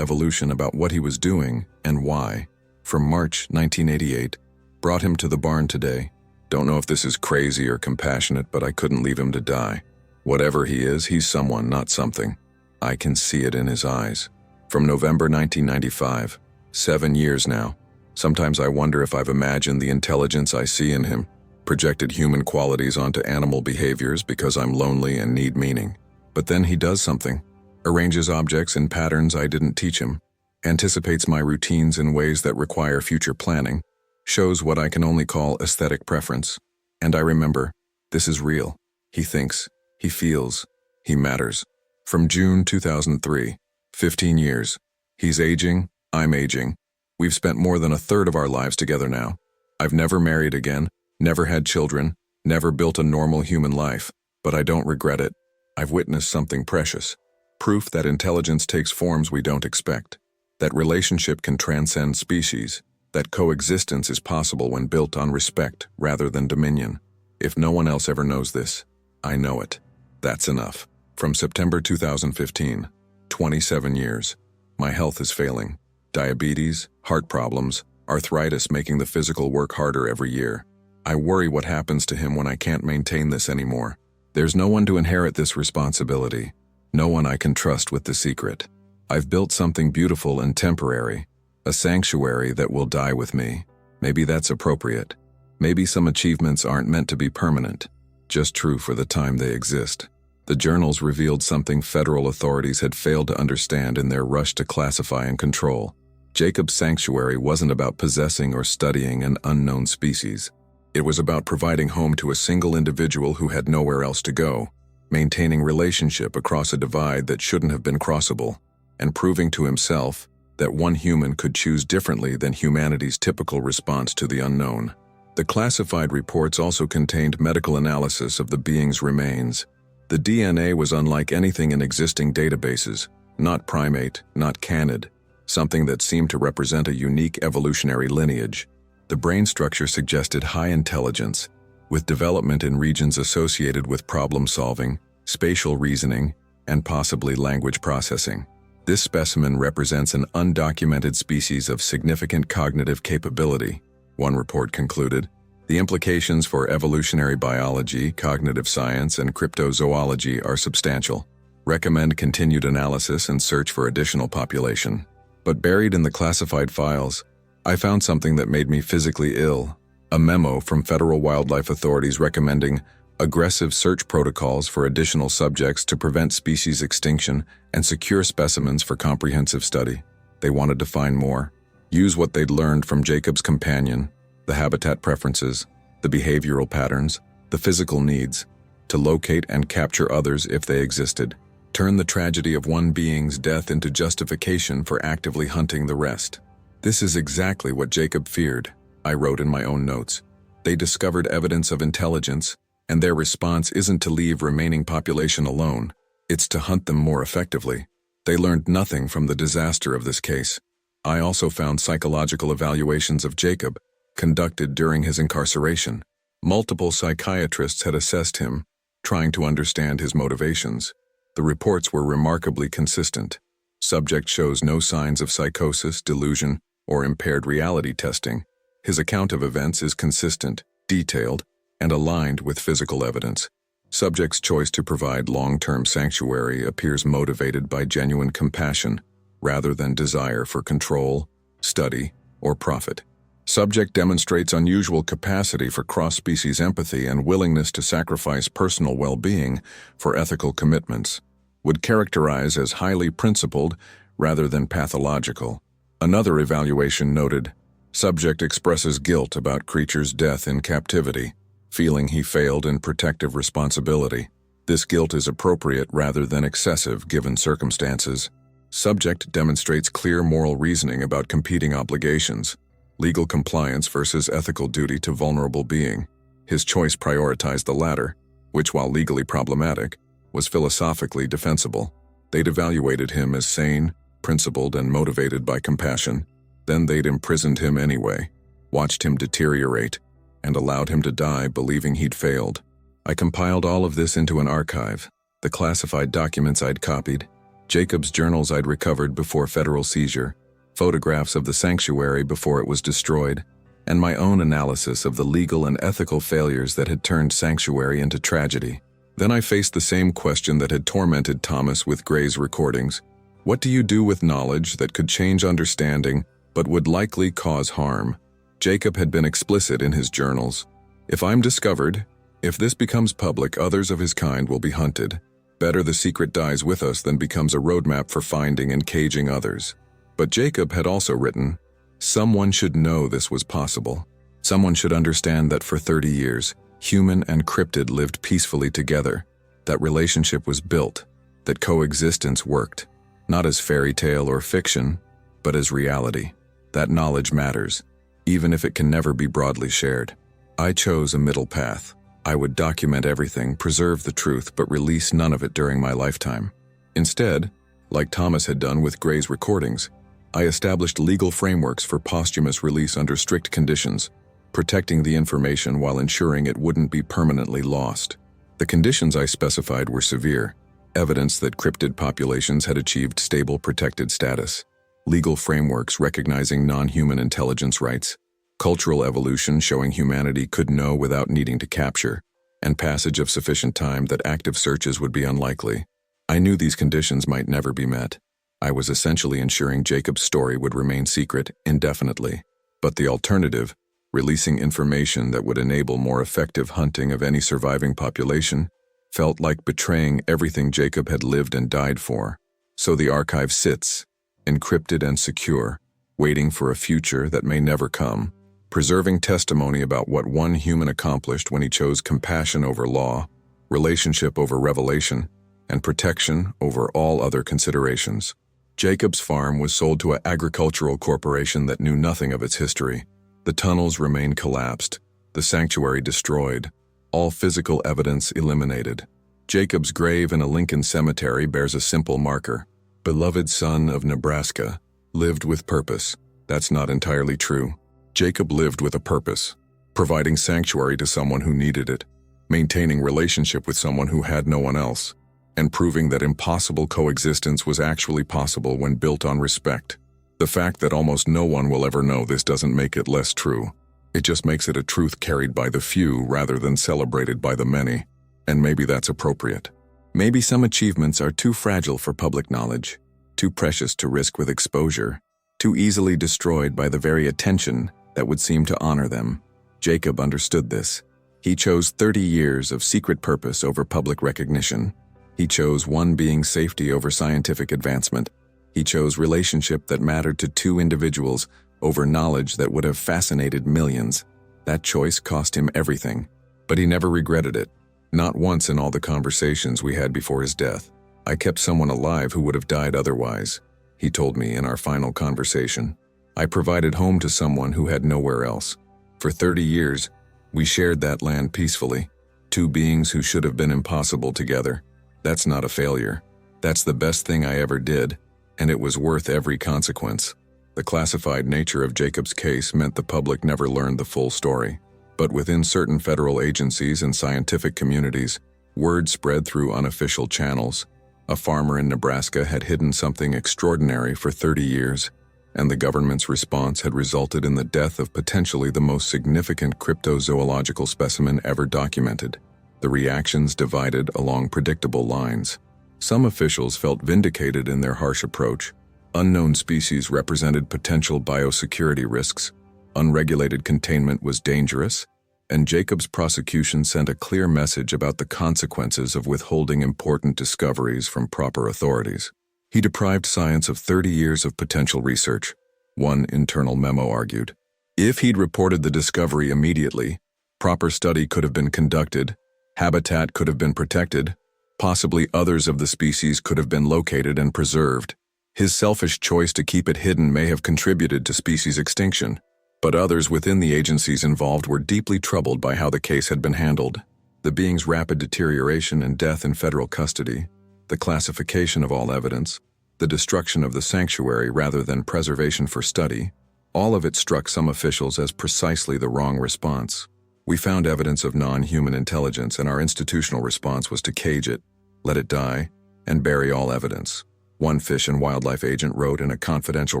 evolution about what he was doing and why, from March 1988, brought him to the barn today. Don't know if this is crazy or compassionate, but I couldn't leave him to die. Whatever he is, he's someone, not something. I can see it in his eyes. From November 1995, 7 years now. Sometimes I wonder if I've imagined the intelligence I see in him, projected human qualities onto animal behaviors because I'm lonely and need meaning. But then he does something, arranges objects in patterns I didn't teach him, anticipates my routines in ways that require future planning, shows what I can only call aesthetic preference. And I remember, this is real. He thinks, he feels, he matters. From June 2003, 15 years. He's aging, I'm aging. We've spent more than a third of our lives together now. I've never married again, never had children, never built a normal human life, but I don't regret it. I've witnessed something precious. Proof that intelligence takes forms we don't expect. That relationship can transcend species. That coexistence is possible when built on respect rather than dominion. If no one else ever knows this, I know it. That's enough. From September 2015, 27 years. My health is failing. Diabetes, heart problems, arthritis making the physical work harder every year. I worry what happens to him when I can't maintain this anymore. There's no one to inherit this responsibility. No one I can trust with the secret. I've built something beautiful and temporary. A sanctuary that will die with me. Maybe that's appropriate. Maybe some achievements aren't meant to be permanent, just true for the time they exist. The journals revealed something federal authorities had failed to understand in their rush to classify and control. Jacob's sanctuary wasn't about possessing or studying an unknown species. It was about providing home to a single individual who had nowhere else to go, maintaining relationship across a divide that shouldn't have been crossable, and proving to himself that one human could choose differently than humanity's typical response to the unknown. The classified reports also contained medical analysis of the being's remains. The DNA was unlike anything in existing databases, not primate, not canid, something that seemed to represent a unique evolutionary lineage. The brain structure suggested high intelligence, with development in regions associated with problem-solving, spatial reasoning, and possibly language processing. This specimen represents an undocumented species of significant cognitive capability, one report concluded. The implications for evolutionary biology, cognitive science, and cryptozoology are substantial. Recommend continued analysis and search for additional population. But buried in the classified files, I found something that made me physically ill. A memo from federal wildlife authorities recommending aggressive search protocols for additional subjects to prevent species extinction and secure specimens for comprehensive study. They wanted to find more, use what they'd learned from Jacob's companion, the habitat preferences, the behavioral patterns, the physical needs, to locate and capture others if they existed. Turn the tragedy of one being's death into justification for actively hunting the rest. This is exactly what Jacob feared, I wrote in my own notes. They discovered evidence of intelligence, and their response isn't to leave remaining population alone, it's to hunt them more effectively. They learned nothing from the disaster of this case. I also found psychological evaluations of Jacob, conducted during his incarceration. Multiple psychiatrists had assessed him, trying to understand his motivations. The reports were remarkably consistent. Subject shows no signs of psychosis, delusion, or impaired reality testing. His account of events is consistent, detailed, and aligned with physical evidence. Subject's choice to provide long-term sanctuary appears motivated by genuine compassion, rather than desire for control, study, or profit. Subject demonstrates unusual capacity for cross-species empathy and willingness to sacrifice personal well-being for ethical commitments. Would characterize as highly principled rather than pathological. Another evaluation noted, subject expresses guilt about creature's death in captivity, feeling he failed in protective responsibility. This guilt is appropriate rather than excessive given circumstances. Subject demonstrates clear moral reasoning about competing obligations, legal compliance versus ethical duty to vulnerable being. His choice prioritized the latter, which, while legally problematic, was philosophically defensible. They'd evaluated him as sane, principled, and motivated by compassion. Then they'd imprisoned him anyway, watched him deteriorate, and allowed him to die believing he'd failed. I compiled all of this into an archive, the classified documents I'd copied, Jacob's journals I'd recovered before federal seizure, photographs of the sanctuary before it was destroyed, and my own analysis of the legal and ethical failures that had turned sanctuary into tragedy. Then I faced the same question that had tormented Thomas with Gray's recordings. What do you do with knowledge that could change understanding but would likely cause harm? Jacob had been explicit in his journals. If I'm discovered, if this becomes public, others of his kind will be hunted. Better the secret dies with us than becomes a roadmap for finding and caging others. But Jacob had also written, someone should know this was possible. Someone should understand that for 30 years, human and cryptid lived peacefully together, that relationship was built, that coexistence worked, not as fairy tale or fiction, but as reality. That knowledge matters, even if it can never be broadly shared. I chose a middle path. I would document everything, preserve the truth, but release none of it during my lifetime. Instead, like Thomas had done with Gray's recordings, I established legal frameworks for posthumous release under strict conditions, protecting the information while ensuring it wouldn't be permanently lost. The conditions I specified were severe: evidence that cryptid populations had achieved stable protected status, legal frameworks recognizing non-human intelligence rights, cultural evolution showing humanity could know without needing to capture, and passage of sufficient time that active searches would be unlikely. I knew these conditions might never be met. I was essentially ensuring Jacob's story would remain secret indefinitely. But the alternative, releasing information that would enable more effective hunting of any surviving population, felt like betraying everything Jacob had lived and died for. So the archive sits, encrypted and secure, waiting for a future that may never come, preserving testimony about what one human accomplished when he chose compassion over law, relationship over revelation, and protection over all other considerations. Jacob's farm was sold to an agricultural corporation that knew nothing of its history. The tunnels remained collapsed, the sanctuary destroyed, all physical evidence eliminated. Jacob's grave in a Lincoln cemetery bears a simple marker: beloved son of Nebraska, lived with purpose. That's not entirely true. Jacob lived with a purpose, providing sanctuary to someone who needed it, maintaining relationship with someone who had no one else, and proving that impossible coexistence was actually possible when built on respect. The fact that almost no one will ever know this doesn't make it less true. It just makes it a truth carried by the few rather than celebrated by the many. And maybe that's appropriate. Maybe some achievements are too fragile for public knowledge, too precious to risk with exposure, too easily destroyed by the very attention that would seem to honor them. Jacob understood this. He chose 30 years of secret purpose over public recognition. He chose one being's safety over scientific advancement. He chose relationship that mattered to two individuals over knowledge that would have fascinated millions. That choice cost him everything, but he never regretted it. Not once in all the conversations we had before his death. I kept someone alive who would have died otherwise, he told me in our final conversation. I provided home to someone who had nowhere else. For 30 years, we shared that land peacefully. Two beings who should have been impossible together. That's not a failure. That's the best thing I ever did, and it was worth every consequence. The classified nature of Jacob's case meant the public never learned the full story. But within certain federal agencies and scientific communities, word spread through unofficial channels. A farmer in Nebraska had hidden something extraordinary for 30 years, and the government's response had resulted in the death of potentially the most significant cryptozoological specimen ever documented. The reactions divided along predictable lines. Some officials felt vindicated in their harsh approach. Unknown species represented potential biosecurity risks, unregulated containment was dangerous, and Jacob's prosecution sent a clear message about the consequences of withholding important discoveries from proper authorities. He deprived science of 30 years of potential research, one internal memo argued. If he'd reported the discovery immediately, proper study could have been conducted, habitat could have been protected, possibly others of the species could have been located and preserved. His selfish choice to keep it hidden may have contributed to species extinction, but others within the agencies involved were deeply troubled by how the case had been handled. The being's rapid deterioration and death in federal custody, the classification of all evidence, the destruction of the sanctuary rather than preservation for study, all of it struck some officials as precisely the wrong response. We found evidence of non-human intelligence, and our institutional response was to cage it, let it die, and bury all evidence. One Fish and Wildlife agent wrote in a confidential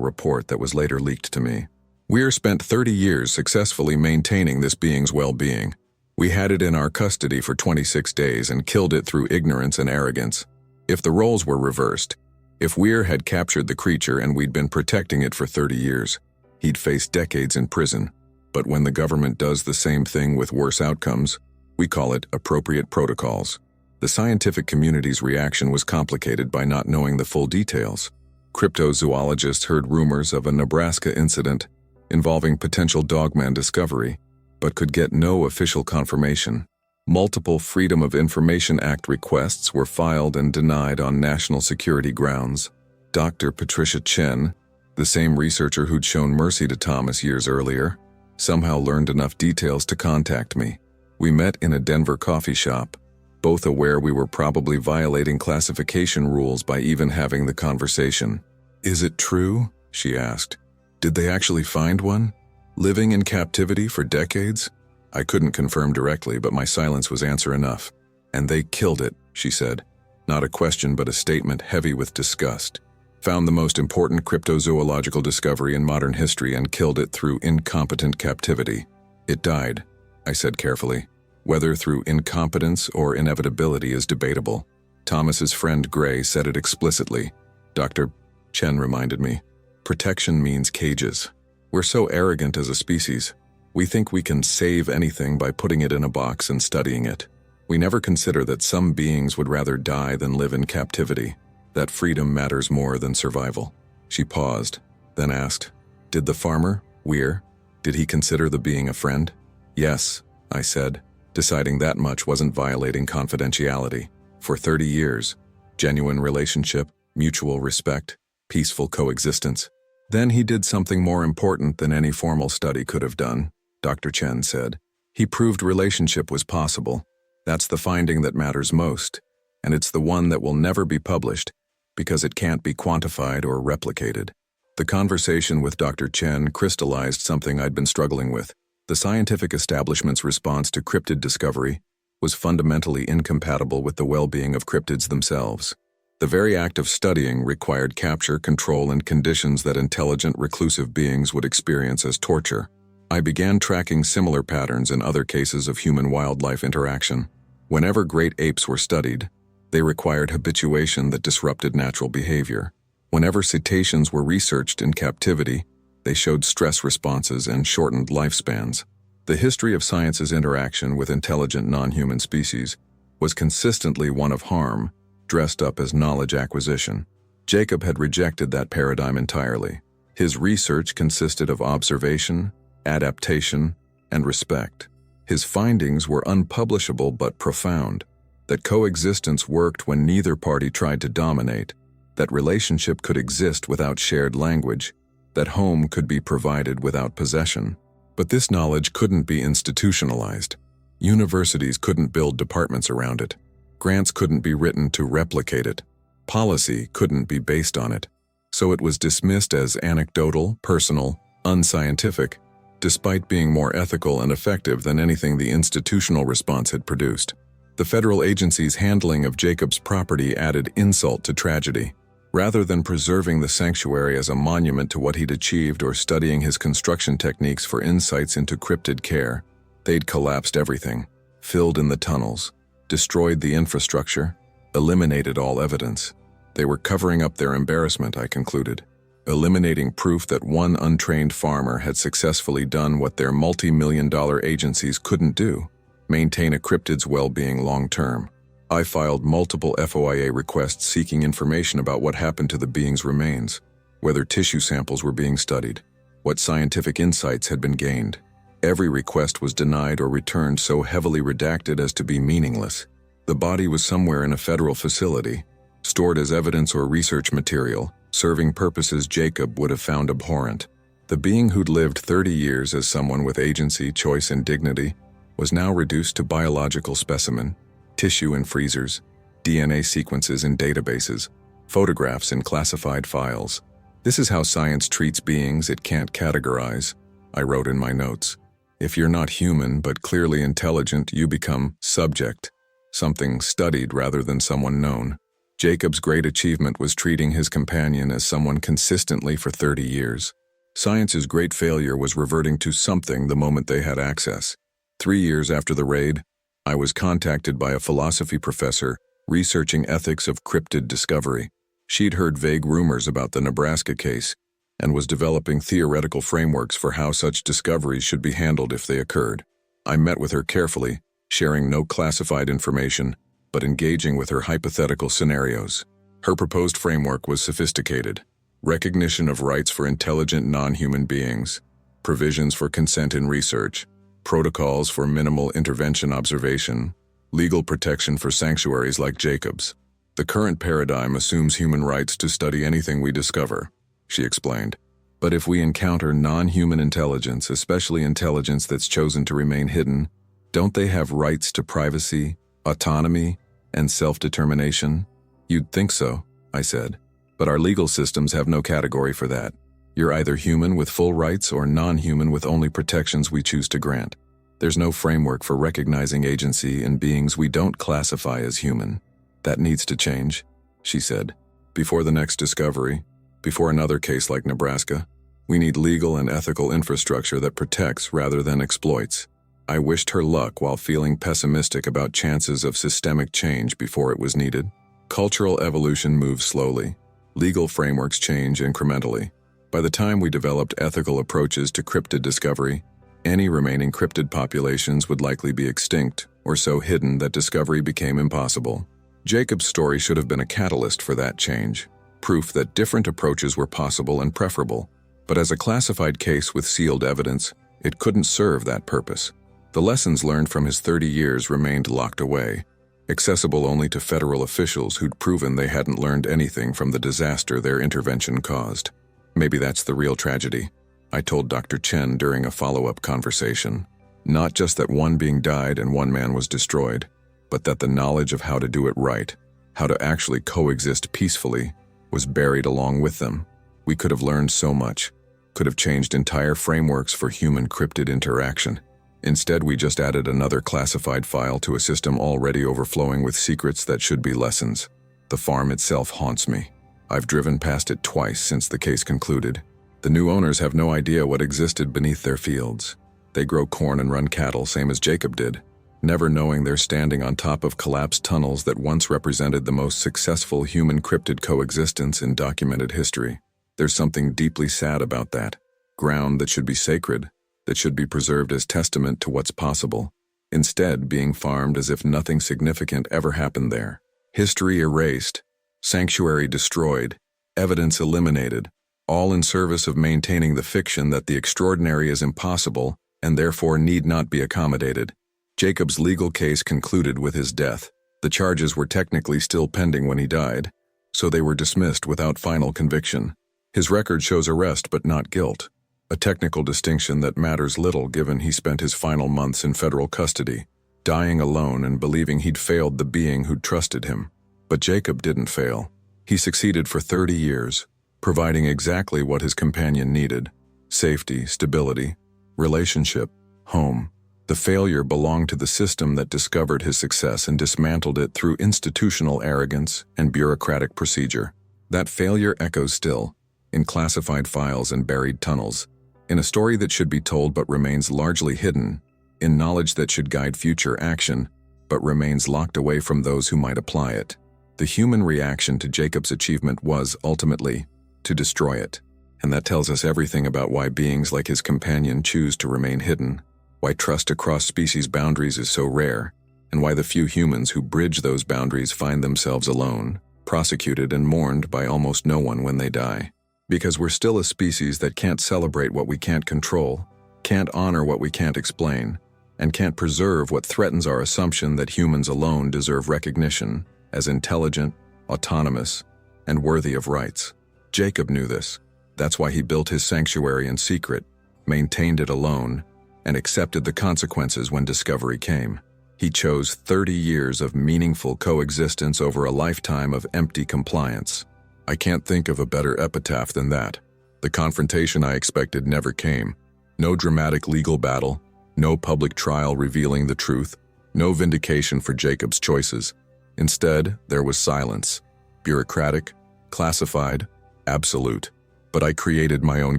report that was later leaked to me. Weir spent 30 years successfully maintaining this being's well-being. We had it in our custody for 26 days and killed it through ignorance and arrogance. If the roles were reversed, if Weir had captured the creature and we'd been protecting it for 30 years, he'd face decades in prison. But when the government does the same thing with worse outcomes, we call it appropriate protocols. The scientific community's reaction was complicated by not knowing the full details. Cryptozoologists heard rumors of a Nebraska incident involving potential Dogman discovery, but could get no official confirmation. Multiple Freedom of Information Act requests were filed and denied on national security grounds. Dr. Patricia Chen, the same researcher who'd shown mercy to Thomas years earlier, somehow learned enough details to contact me. We met in a Denver coffee shop, both aware we were probably violating classification rules by even having the conversation. "Is it true?" she asked. "Did they actually find one? Living in captivity for decades?" I couldn't confirm directly, but my silence was answer enough. "And they killed it," she said. Not a question, but a statement heavy with disgust. "Found the most important cryptozoological discovery in modern history and killed it through incompetent captivity. It died," I said carefully. Whether through incompetence or inevitability is debatable. Thomas's friend Gray said it explicitly. Dr. Chen reminded me. Protection means cages. We're so arrogant as a species. We think we can save anything by putting it in a box and studying it. We never consider that some beings would rather die than live in captivity, that freedom matters more than survival. She paused, then asked, "Did the farmer, Weir, did he consider the being a friend?" "Yes," I said, deciding that much wasn't violating confidentiality. For 30 years, genuine relationship, mutual respect, peaceful coexistence. Then he did something more important than any formal study could have done, Dr. Chen said. He proved relationship was possible. That's the finding that matters most, and it's the one that will never be published because it can't be quantified or replicated. The conversation with Dr. Chen crystallized something I'd been struggling with. The scientific establishment's response to cryptid discovery was fundamentally incompatible with the well-being of cryptids themselves. The very act of studying required capture, control, and conditions that intelligent, reclusive beings would experience as torture. I began tracking similar patterns in other cases of human-wildlife interaction. Whenever great apes were studied, they required habituation that disrupted natural behavior. Whenever cetaceans were researched in captivity, they showed stress responses and shortened lifespans. The history of science's interaction with intelligent non-human species was consistently one of harm, dressed up as knowledge acquisition. Jacob had rejected that paradigm entirely. His research consisted of observation, adaptation, and respect. His findings were unpublishable but profound. That coexistence worked when neither party tried to dominate, that relationship could exist without shared language, that home could be provided without possession. But this knowledge couldn't be institutionalized. Universities couldn't build departments around it. Grants couldn't be written to replicate it. Policy couldn't be based on it. So it was dismissed as anecdotal, personal, unscientific, despite being more ethical and effective than anything the institutional response had produced. The federal agency's handling of Jacob's property added insult to tragedy. Rather than preserving the sanctuary as a monument to what he'd achieved or studying his construction techniques for insights into cryptid care, they'd collapsed everything, filled in the tunnels, destroyed the infrastructure, eliminated all evidence. They were covering up their embarrassment, I concluded, eliminating proof that one untrained farmer had successfully done what their multi-million-dollar agencies couldn't do, maintain a cryptid's well-being long-term. I filed multiple FOIA requests seeking information about what happened to the being's remains, whether tissue samples were being studied, what scientific insights had been gained. Every request was denied or returned so heavily redacted as to be meaningless. The body was somewhere in a federal facility, stored as evidence or research material, serving purposes Jacob would have found abhorrent. The being who'd lived 30 years as someone with agency, choice, and dignity was now reduced to biological specimen, tissue in freezers, DNA sequences in databases, photographs in classified files. This is how science treats beings it can't categorize, I wrote in my notes. If you're not human but clearly intelligent, you become subject, something studied rather than someone known. Jacob's great achievement was treating his companion as someone consistently for 30 years. Science's great failure was reverting to something the moment they had access. 3 years after the raid, I was contacted by a philosophy professor researching ethics of cryptid discovery. She'd heard vague rumors about the Nebraska case and was developing theoretical frameworks for how such discoveries should be handled if they occurred. I met with her carefully, sharing no classified information, but engaging with her hypothetical scenarios. Her proposed framework was sophisticated: recognition of rights for intelligent non-human beings, provisions for consent in research, protocols for minimal intervention observation, legal protection for sanctuaries like Jacob's. The current paradigm assumes human rights to study anything we discover, she explained. But if we encounter non-human intelligence, especially intelligence that's chosen to remain hidden, don't they have rights to privacy, autonomy, and self-determination? You'd think so, I said. But our legal systems have no category for that. You're either human with full rights or non-human with only protections we choose to grant. There's no framework for recognizing agency in beings we don't classify as human. That needs to change, she said. Before the next discovery, before another case like Nebraska, we need legal and ethical infrastructure that protects rather than exploits. I wished her luck while feeling pessimistic about chances of systemic change before it was needed. Cultural evolution moves slowly. Legal frameworks change incrementally. By the time we developed ethical approaches to cryptid discovery, any remaining cryptid populations would likely be extinct or so hidden that discovery became impossible. Jacob's story should have been a catalyst for that change, proof that different approaches were possible and preferable. But as a classified case with sealed evidence, it couldn't serve that purpose. The lessons learned from his 30 years remained locked away, accessible only to federal officials who'd proven they hadn't learned anything from the disaster their intervention caused. Maybe that's the real tragedy, I told Dr. Chen during a follow-up conversation. Not just that one being died and one man was destroyed, but that the knowledge of how to do it right, how to actually coexist peacefully, was buried along with them. We could have learned so much, could have changed entire frameworks for human-cryptid interaction. Instead, we just added another classified file to a system already overflowing with secrets that should be lessons. The farm itself haunts me. I've driven past it twice since the case concluded. The new owners have no idea what existed beneath their fields. They grow corn and run cattle, same as Jacob did, never knowing they're standing on top of collapsed tunnels that once represented the most successful human-cryptid coexistence in documented history. There's something deeply sad about that. Ground that should be sacred, that should be preserved as testament to what's possible, instead being farmed as if nothing significant ever happened there. History erased, sanctuary destroyed, evidence eliminated, all in service of maintaining the fiction that the extraordinary is impossible and therefore need not be accommodated. Jacob's legal case concluded with his death. The charges were technically still pending when he died, so they were dismissed without final conviction. His record shows arrest but not guilt, a technical distinction that matters little given he spent his final months in federal custody, dying alone and believing he'd failed the being who'd trusted him. But Jacob didn't fail. He succeeded for 30 years, providing exactly what his companion needed: safety, stability, relationship, home. The failure belonged to the system that discovered his success and dismantled it through institutional arrogance and bureaucratic procedure. That failure echoes still, in classified files and buried tunnels, in a story that should be told but remains largely hidden, in knowledge that should guide future action, but remains locked away from those who might apply it. The human reaction to Jacob's achievement was, ultimately, to destroy it. And that tells us everything about why beings like his companion choose to remain hidden, why trust across species boundaries is so rare, and why the few humans who bridge those boundaries find themselves alone, prosecuted and mourned by almost no one when they die. Because we're still a species that can't celebrate what we can't control, can't honor what we can't explain, and can't preserve what threatens our assumption that humans alone deserve recognition as intelligent, autonomous, and worthy of rights. Jacob knew this. That's why he built his sanctuary in secret, maintained it alone, and accepted the consequences when discovery came. He chose 30 years of meaningful coexistence over a lifetime of empty compliance. I can't think of a better epitaph than that. The confrontation I expected never came. No dramatic legal battle, no public trial revealing the truth, no vindication for Jacob's choices. Instead, there was silence, bureaucratic, classified, absolute. But I created my own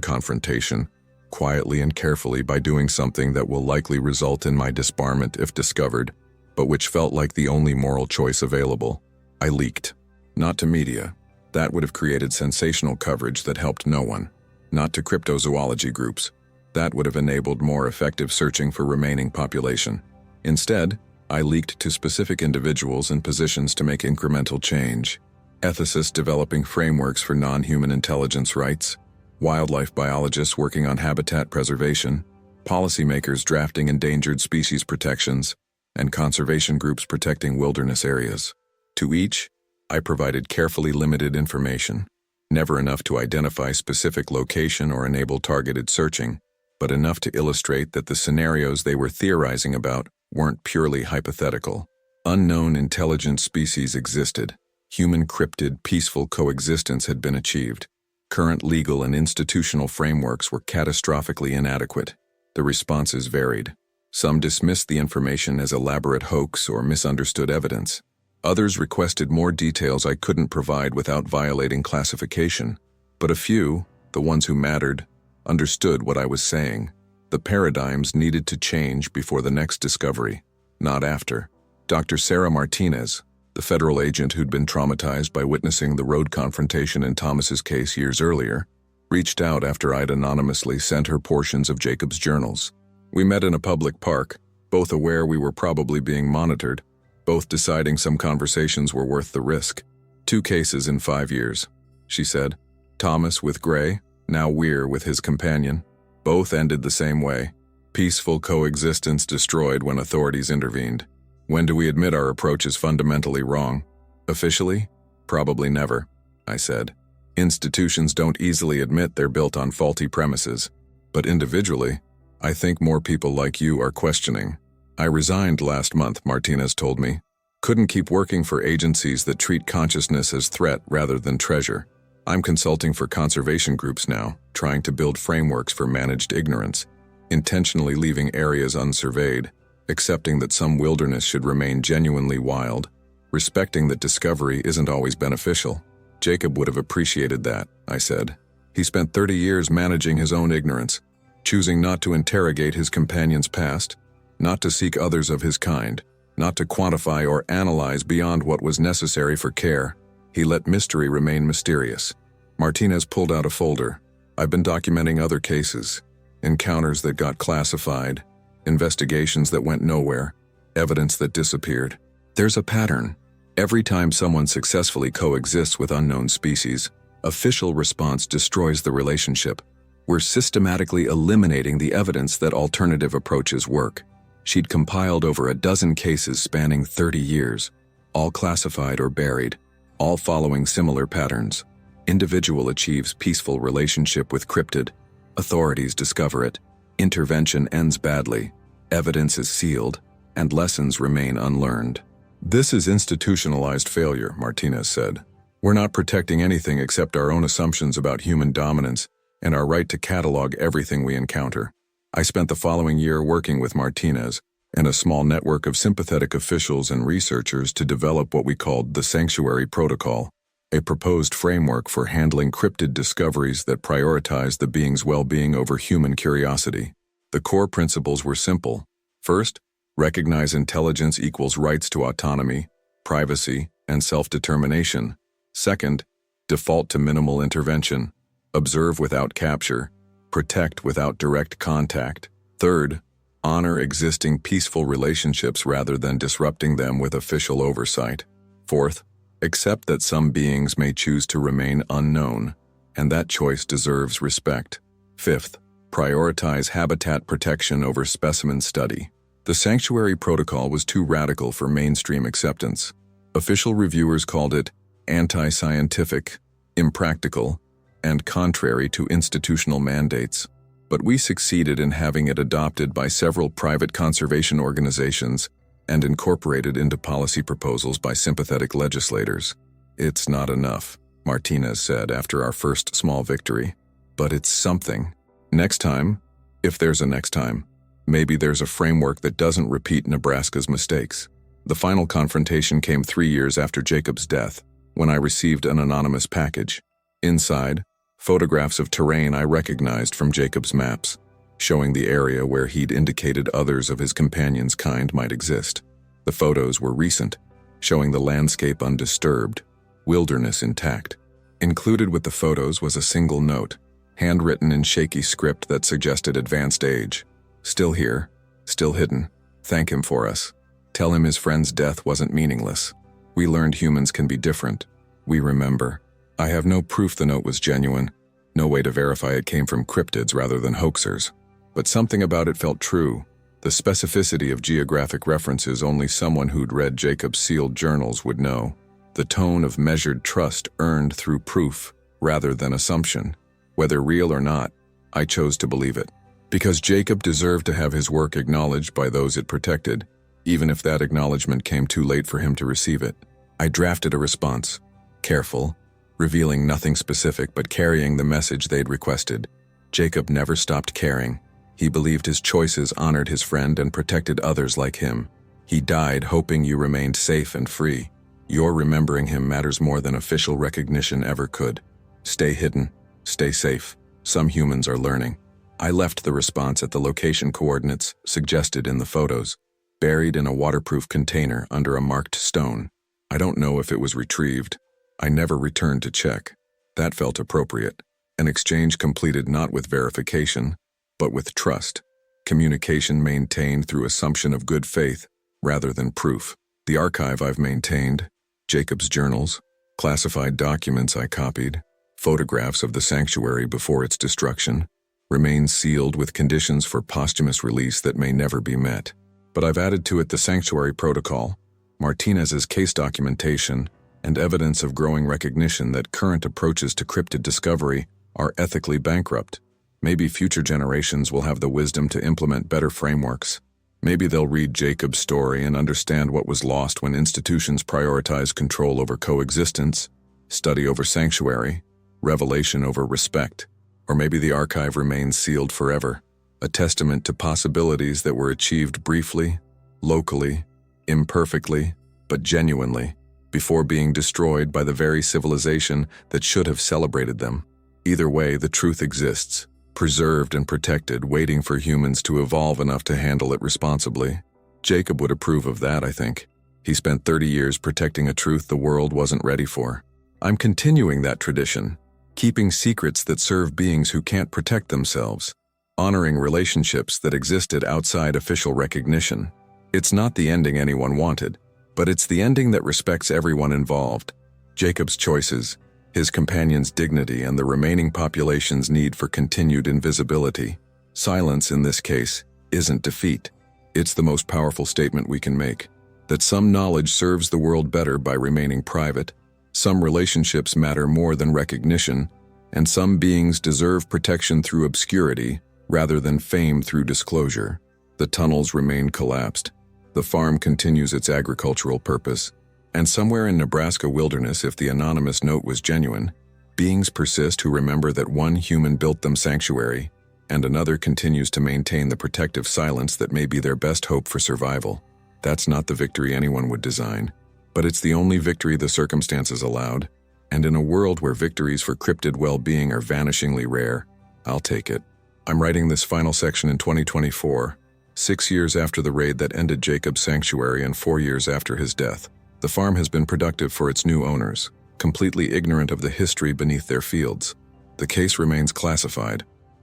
confrontation, quietly and carefully by doing something that will likely result in my disbarment if discovered, but which felt like the only moral choice available. I leaked. Not to media. That would have created sensational coverage that helped no one. Not to cryptozoology groups. That would have enabled more effective searching for remaining population. Instead, I leaked to specific individuals in positions to make incremental change. Ethicists developing frameworks for non-human intelligence rights, wildlife biologists working on habitat preservation, policymakers drafting endangered species protections, and conservation groups protecting wilderness areas. To each, I provided carefully limited information, never enough to identify specific location or enable targeted searching, but enough to illustrate that the scenarios they were theorizing about weren't purely hypothetical. Unknown intelligent species existed. Human cryptid peaceful coexistence had been achieved. Current legal and institutional frameworks were catastrophically inadequate. The responses varied. Some dismissed the information as elaborate hoax or misunderstood evidence. Others requested more details I couldn't provide without violating classification. But a few, the ones who mattered, understood what I was saying. The paradigms needed to change before the next discovery, not after. Dr. Sarah Martinez, the federal agent who'd been traumatized by witnessing the road confrontation in Thomas's case years earlier, reached out after I'd anonymously sent her portions of Jacob's journals. We met in a public park, both aware we were probably being monitored, both deciding some conversations were worth the risk. 2 cases in 5 years, she said. Thomas with Gray, now Weir with his companion. Both ended the same way. Peaceful coexistence destroyed when authorities intervened. When do we admit our approach is fundamentally wrong? Officially? Probably never, I said. Institutions don't easily admit they're built on faulty premises. But individually, I think more people like you are questioning. I resigned last month, Martinez told me. Couldn't keep working for agencies that treat consciousness as threat rather than treasure. I'm consulting for conservation groups now, trying to build frameworks for managed ignorance, intentionally leaving areas unsurveyed, accepting that some wilderness should remain genuinely wild, respecting that discovery isn't always beneficial. Jacob would have appreciated that, I said. He spent 30 years managing his own ignorance, choosing not to interrogate his companion's past, not to seek others of his kind, not to quantify or analyze beyond what was necessary for care. He let mystery remain mysterious. Martinez pulled out a folder. I've been documenting other cases, encounters that got classified, investigations that went nowhere, evidence that disappeared. There's a pattern. Every time someone successfully coexists with unknown species, official response destroys the relationship. We're systematically eliminating the evidence that alternative approaches work. She'd compiled over a dozen cases spanning 30 years, all classified or buried, all following similar patterns. Individual achieves peaceful relationship with cryptid. Authorities discover it. Intervention ends badly. Evidence is sealed, and lessons remain unlearned. This is institutionalized failure, Martinez said. We're not protecting anything except our own assumptions about human dominance and our right to catalog everything we encounter. I spent the following year working with Martinez and a small network of sympathetic officials and researchers to develop what we called the Sanctuary Protocol, a proposed framework for handling cryptid discoveries that prioritize the being's well-being over human curiosity. The core principles were simple. First, recognize intelligence equals rights to autonomy, privacy, and self-determination. Second, default to minimal intervention, observe without capture, protect without direct contact. Third, honor existing peaceful relationships rather than disrupting them with official oversight. Fourth, accept that some beings may choose to remain unknown, and that choice deserves respect. Fifth, prioritize habitat protection over specimen study. The Sanctuary Protocol was too radical for mainstream acceptance. Official reviewers called it anti-scientific, impractical, and contrary to institutional mandates. But we succeeded in having it adopted by several private conservation organizations and incorporated into policy proposals by sympathetic legislators. It's not enough, Martinez said after our first small victory. But it's something. Next time, if there's a next time, maybe there's a framework that doesn't repeat Nebraska's mistakes. The final confrontation came 3 years after Jacob's death, when I received an anonymous package. Inside, photographs of terrain I recognized from Jacob's maps. showing the area where he'd indicated others of his companion's kind might exist. The photos were recent, showing the landscape undisturbed, wilderness intact. Included with the photos was a single note, handwritten in shaky script that suggested advanced age. Still here, still hidden. Thank him for us. Tell him his friend's death wasn't meaningless. We learned humans can be different. We remember. I have no proof the note was genuine, no way to verify it came from cryptids rather than hoaxers. But something about it felt true. The specificity of geographic references only someone who'd read Jacob's sealed journals would know. The tone of measured trust earned through proof rather than assumption. Whether real or not, I chose to believe it. Because Jacob deserved to have his work acknowledged by those it protected, even if that acknowledgement came too late for him to receive it. I drafted a response, careful, revealing nothing specific but carrying the message they'd requested. Jacob never stopped caring. He believed his choices honored his friend and protected others like him. He died hoping you remained safe and free. Your remembering him matters more than official recognition ever could. Stay hidden, stay safe. Some humans are learning. I left the response at the location coordinates suggested in the photos, buried in a waterproof container under a marked stone. I don't know if it was retrieved. I never returned to check. That felt appropriate. An exchange completed not with verification, but with trust. Communication maintained through assumption of good faith rather than proof. The archive I've maintained, Jacob's journals, classified documents I copied, photographs of the sanctuary before its destruction, remain sealed with conditions for posthumous release that may never be met. But I've added to it the sanctuary protocol, Martinez's case documentation, and evidence of growing recognition that current approaches to cryptid discovery are ethically bankrupt. Maybe future generations will have the wisdom to implement better frameworks. Maybe they'll read Jacob's story and understand what was lost when institutions prioritize control over coexistence, study over sanctuary, revelation over respect. Or maybe the archive remains sealed forever, a testament to possibilities that were achieved briefly, locally, imperfectly, but genuinely, before being destroyed by the very civilization that should have celebrated them. Either way, the truth exists, preserved and protected, waiting for humans to evolve enough to handle it responsibly. Jacob would approve of that, I think. He spent 30 years protecting a truth the world wasn't ready for. I'm continuing that tradition, keeping secrets that serve beings who can't protect themselves, honoring relationships that existed outside official recognition. It's not the ending anyone wanted, but it's the ending that respects everyone involved. Jacob's choices, his companion's dignity, and the remaining population's need for continued invisibility. Silence, in this case, isn't defeat. It's the most powerful statement we can make, that some knowledge serves the world better by remaining private, some relationships matter more than recognition, and some beings deserve protection through obscurity rather than fame through disclosure. The tunnels remain collapsed. The farm continues its agricultural purpose. And somewhere in Nebraska wilderness, if the anonymous note was genuine, beings persist who remember that one human built them sanctuary, and another continues to maintain the protective silence that may be their best hope for survival. That's not the victory anyone would design, but it's the only victory the circumstances allowed, and in a world where victories for cryptid well-being are vanishingly rare, I'll take it. I'm writing this final section in 2024, 6 years after the raid that ended Jacob's sanctuary and 4 years after his death. The farm has been productive for its new owners, completely ignorant of the history beneath their fields. The case remains classified,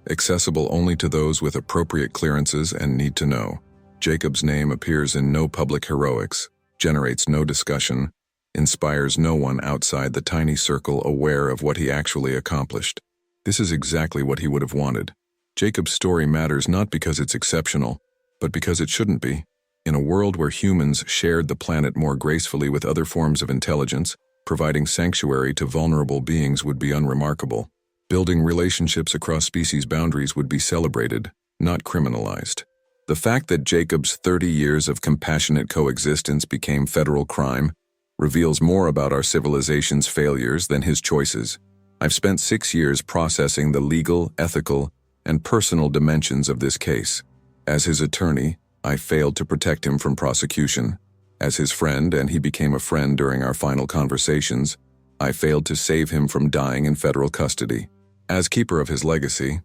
accessible only to those with appropriate clearances and need to know. Jacob's name appears in no public heroics, generates no discussion, inspires no one outside the tiny circle aware of what he actually accomplished. This is exactly what he would have wanted. Jacob's story matters not because it's exceptional, but because it shouldn't be. In a world where humans shared the planet more gracefully with other forms of intelligence, providing sanctuary to vulnerable beings would be unremarkable. Building relationships across species boundaries would be celebrated, not criminalized. The fact that Jacob's 30 years of compassionate coexistence became federal crime reveals more about our civilization's failures than his choices. I've spent 6 years processing the legal, ethical, and personal dimensions of this case. As his attorney, I failed to protect him from prosecution. As his friend, and he became a friend during our final conversations, I failed to save him from dying in federal custody. As keeper of his legacy,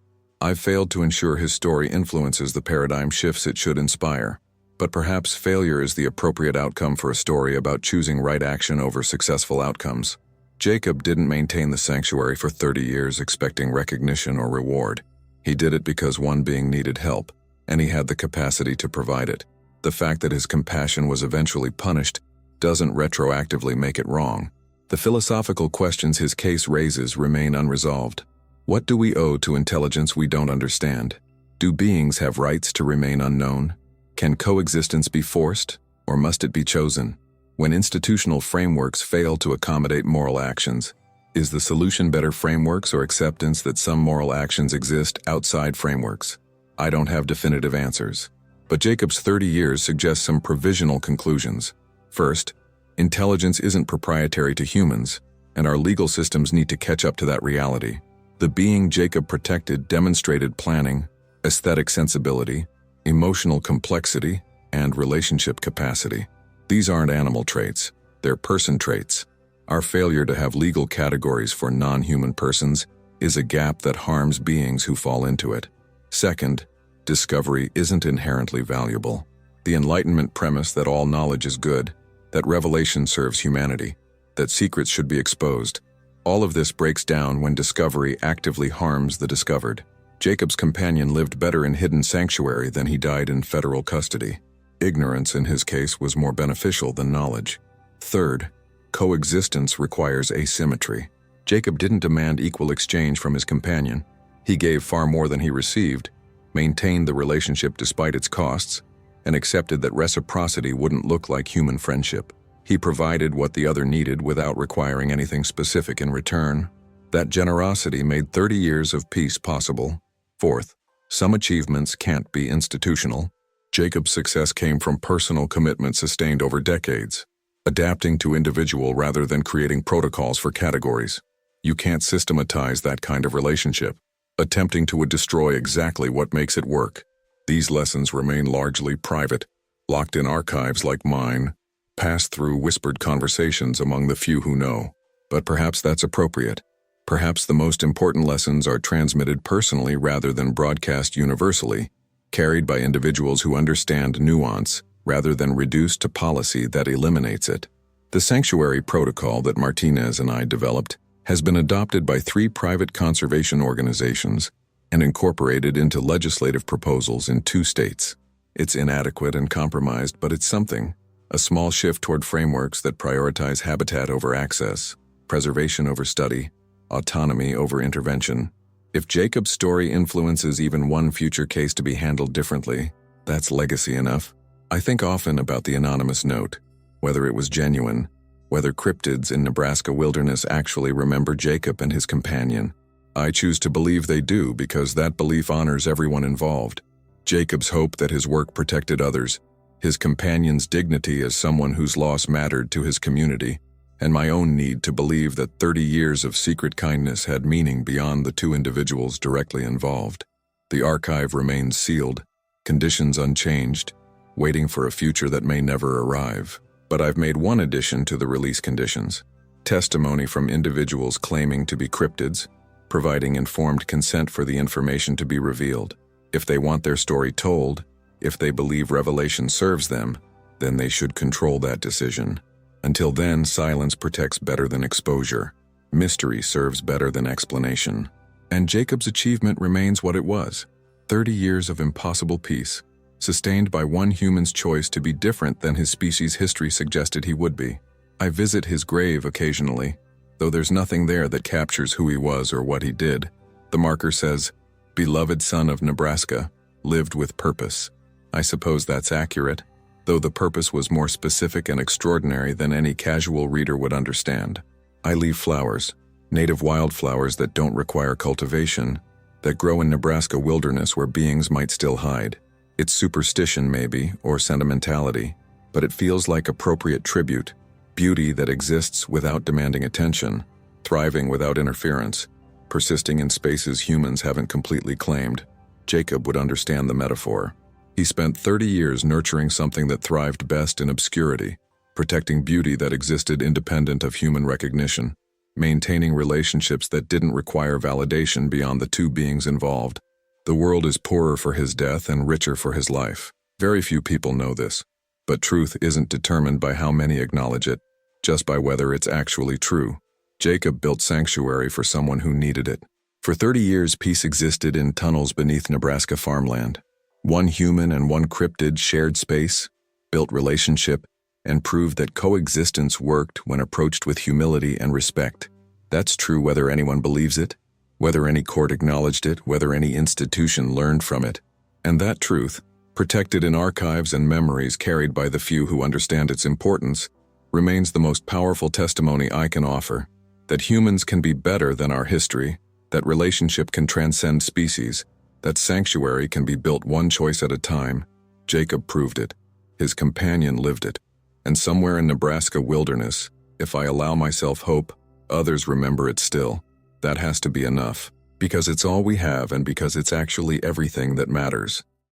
I've failed to ensure his story influences the paradigm shifts it should inspire. But perhaps failure is the appropriate outcome for a story about choosing right action over successful outcomes. Jacob didn't maintain the sanctuary for 30 years expecting recognition or reward. He did it because one being needed help, and he had the capacity to provide it. The fact that his compassion was eventually punished doesn't retroactively make it wrong. The philosophical questions his case raises remain unresolved. What do we owe to intelligence we don't understand? Do beings have rights to remain unknown? Can coexistence be forced, or must it be chosen? When institutional frameworks fail to accommodate moral actions, is the solution better frameworks or acceptance that some moral actions exist outside frameworks? I don't have definitive answers. But Jacob's 30 years suggest some provisional conclusions. First, intelligence isn't proprietary to humans, and our legal systems need to catch up to that reality. The being Jacob protected demonstrated planning, aesthetic sensibility, emotional complexity, and relationship capacity. These aren't animal traits, they're person traits. Our failure to have legal categories for non-human persons is a gap that harms beings who fall into it. Second, discovery isn't inherently valuable. The Enlightenment premise that all knowledge is good, that revelation serves humanity, that secrets should be exposed, all of this breaks down when discovery actively harms the discovered. Jacob's companion lived better in hidden sanctuary than he died in federal custody. Ignorance in his case was more beneficial than knowledge. Third, coexistence requires asymmetry. Jacob didn't demand equal exchange from his companion. He gave far more than he received, maintained the relationship despite its costs, and accepted that reciprocity wouldn't look like human friendship. He provided what the other needed without requiring anything specific in return. That generosity made 30 years of peace possible. Fourth, some achievements can't be institutional. Jacob's success came from personal commitment sustained over decades, adapting to individual rather than creating protocols for categories. You can't systematize that kind of relationship, attempting to destroy exactly what makes it work. These lessons remain largely private, locked in archives like mine, passed through whispered conversations among the few who know. But perhaps that's appropriate. Perhaps the most important lessons are transmitted personally rather than broadcast universally, carried by individuals who understand nuance rather than reduced to policy that eliminates it. The sanctuary protocol that Martinez and I developed has been adopted by 3 private conservation organizations and incorporated into legislative proposals in 2 states. It's inadequate and compromised, but it's something. A small shift toward frameworks that prioritize habitat over access, preservation over study, autonomy over intervention. If Jacob's story influences even one future case to be handled differently, that's legacy enough. I think often about the anonymous note, whether it was genuine, whether cryptids in Nebraska wilderness actually remember Jacob and his companion. I choose to believe they do because that belief honors everyone involved. Jacob's hope that his work protected others, his companion's dignity as someone whose loss mattered to his community, and my own need to believe that 30 years of secret kindness had meaning beyond the 2 individuals directly involved. The archive remains sealed, conditions unchanged, waiting for a future that may never arrive. But I've made one addition to the release conditions: testimony from individuals claiming to be cryptids, providing informed consent for the information to be revealed. If they want their story told, if they believe revelation serves them, then they should control that decision. Until then, silence protects better than exposure. Mystery serves better than explanation. And Jacob's achievement remains what it was: 30 years of impossible peace, sustained by one human's choice to be different than his species' history suggested he would be. I visit his grave occasionally, though there's nothing there that captures who he was or what he did. The marker says, "Beloved son of Nebraska, lived with purpose." I suppose that's accurate, though the purpose was more specific and extraordinary than any casual reader would understand. I leave flowers, native wildflowers that don't require cultivation, that grow in Nebraska wilderness where beings might still hide. It's superstition maybe, or sentimentality, but it feels like appropriate tribute, beauty that exists without demanding attention, thriving without interference, persisting in spaces humans haven't completely claimed. Jacob would understand the metaphor. He spent 30 years nurturing something that thrived best in obscurity, protecting beauty that existed independent of human recognition, maintaining relationships that didn't require validation beyond the 2 beings involved. The world is poorer for his death and richer for his life. Very few people know this. But truth isn't determined by how many acknowledge it, just by whether it's actually true. Jacob built sanctuary for someone who needed it. For 30 years, peace existed in tunnels beneath Nebraska farmland. One human and one cryptid shared space, built relationship, and proved that coexistence worked when approached with humility and respect. That's true whether anyone believes it, whether any court acknowledged it, whether any institution learned from it. And that truth, protected in archives and memories carried by the few who understand its importance, remains the most powerful testimony I can offer, that humans can be better than our history, that relationship can transcend species, that sanctuary can be built one choice at a time. Jacob proved it. His companion lived it. And somewhere in Nebraska wilderness, if I allow myself hope, others remember it still. That has to be enough, because it's all we have and because it's actually everything that matters.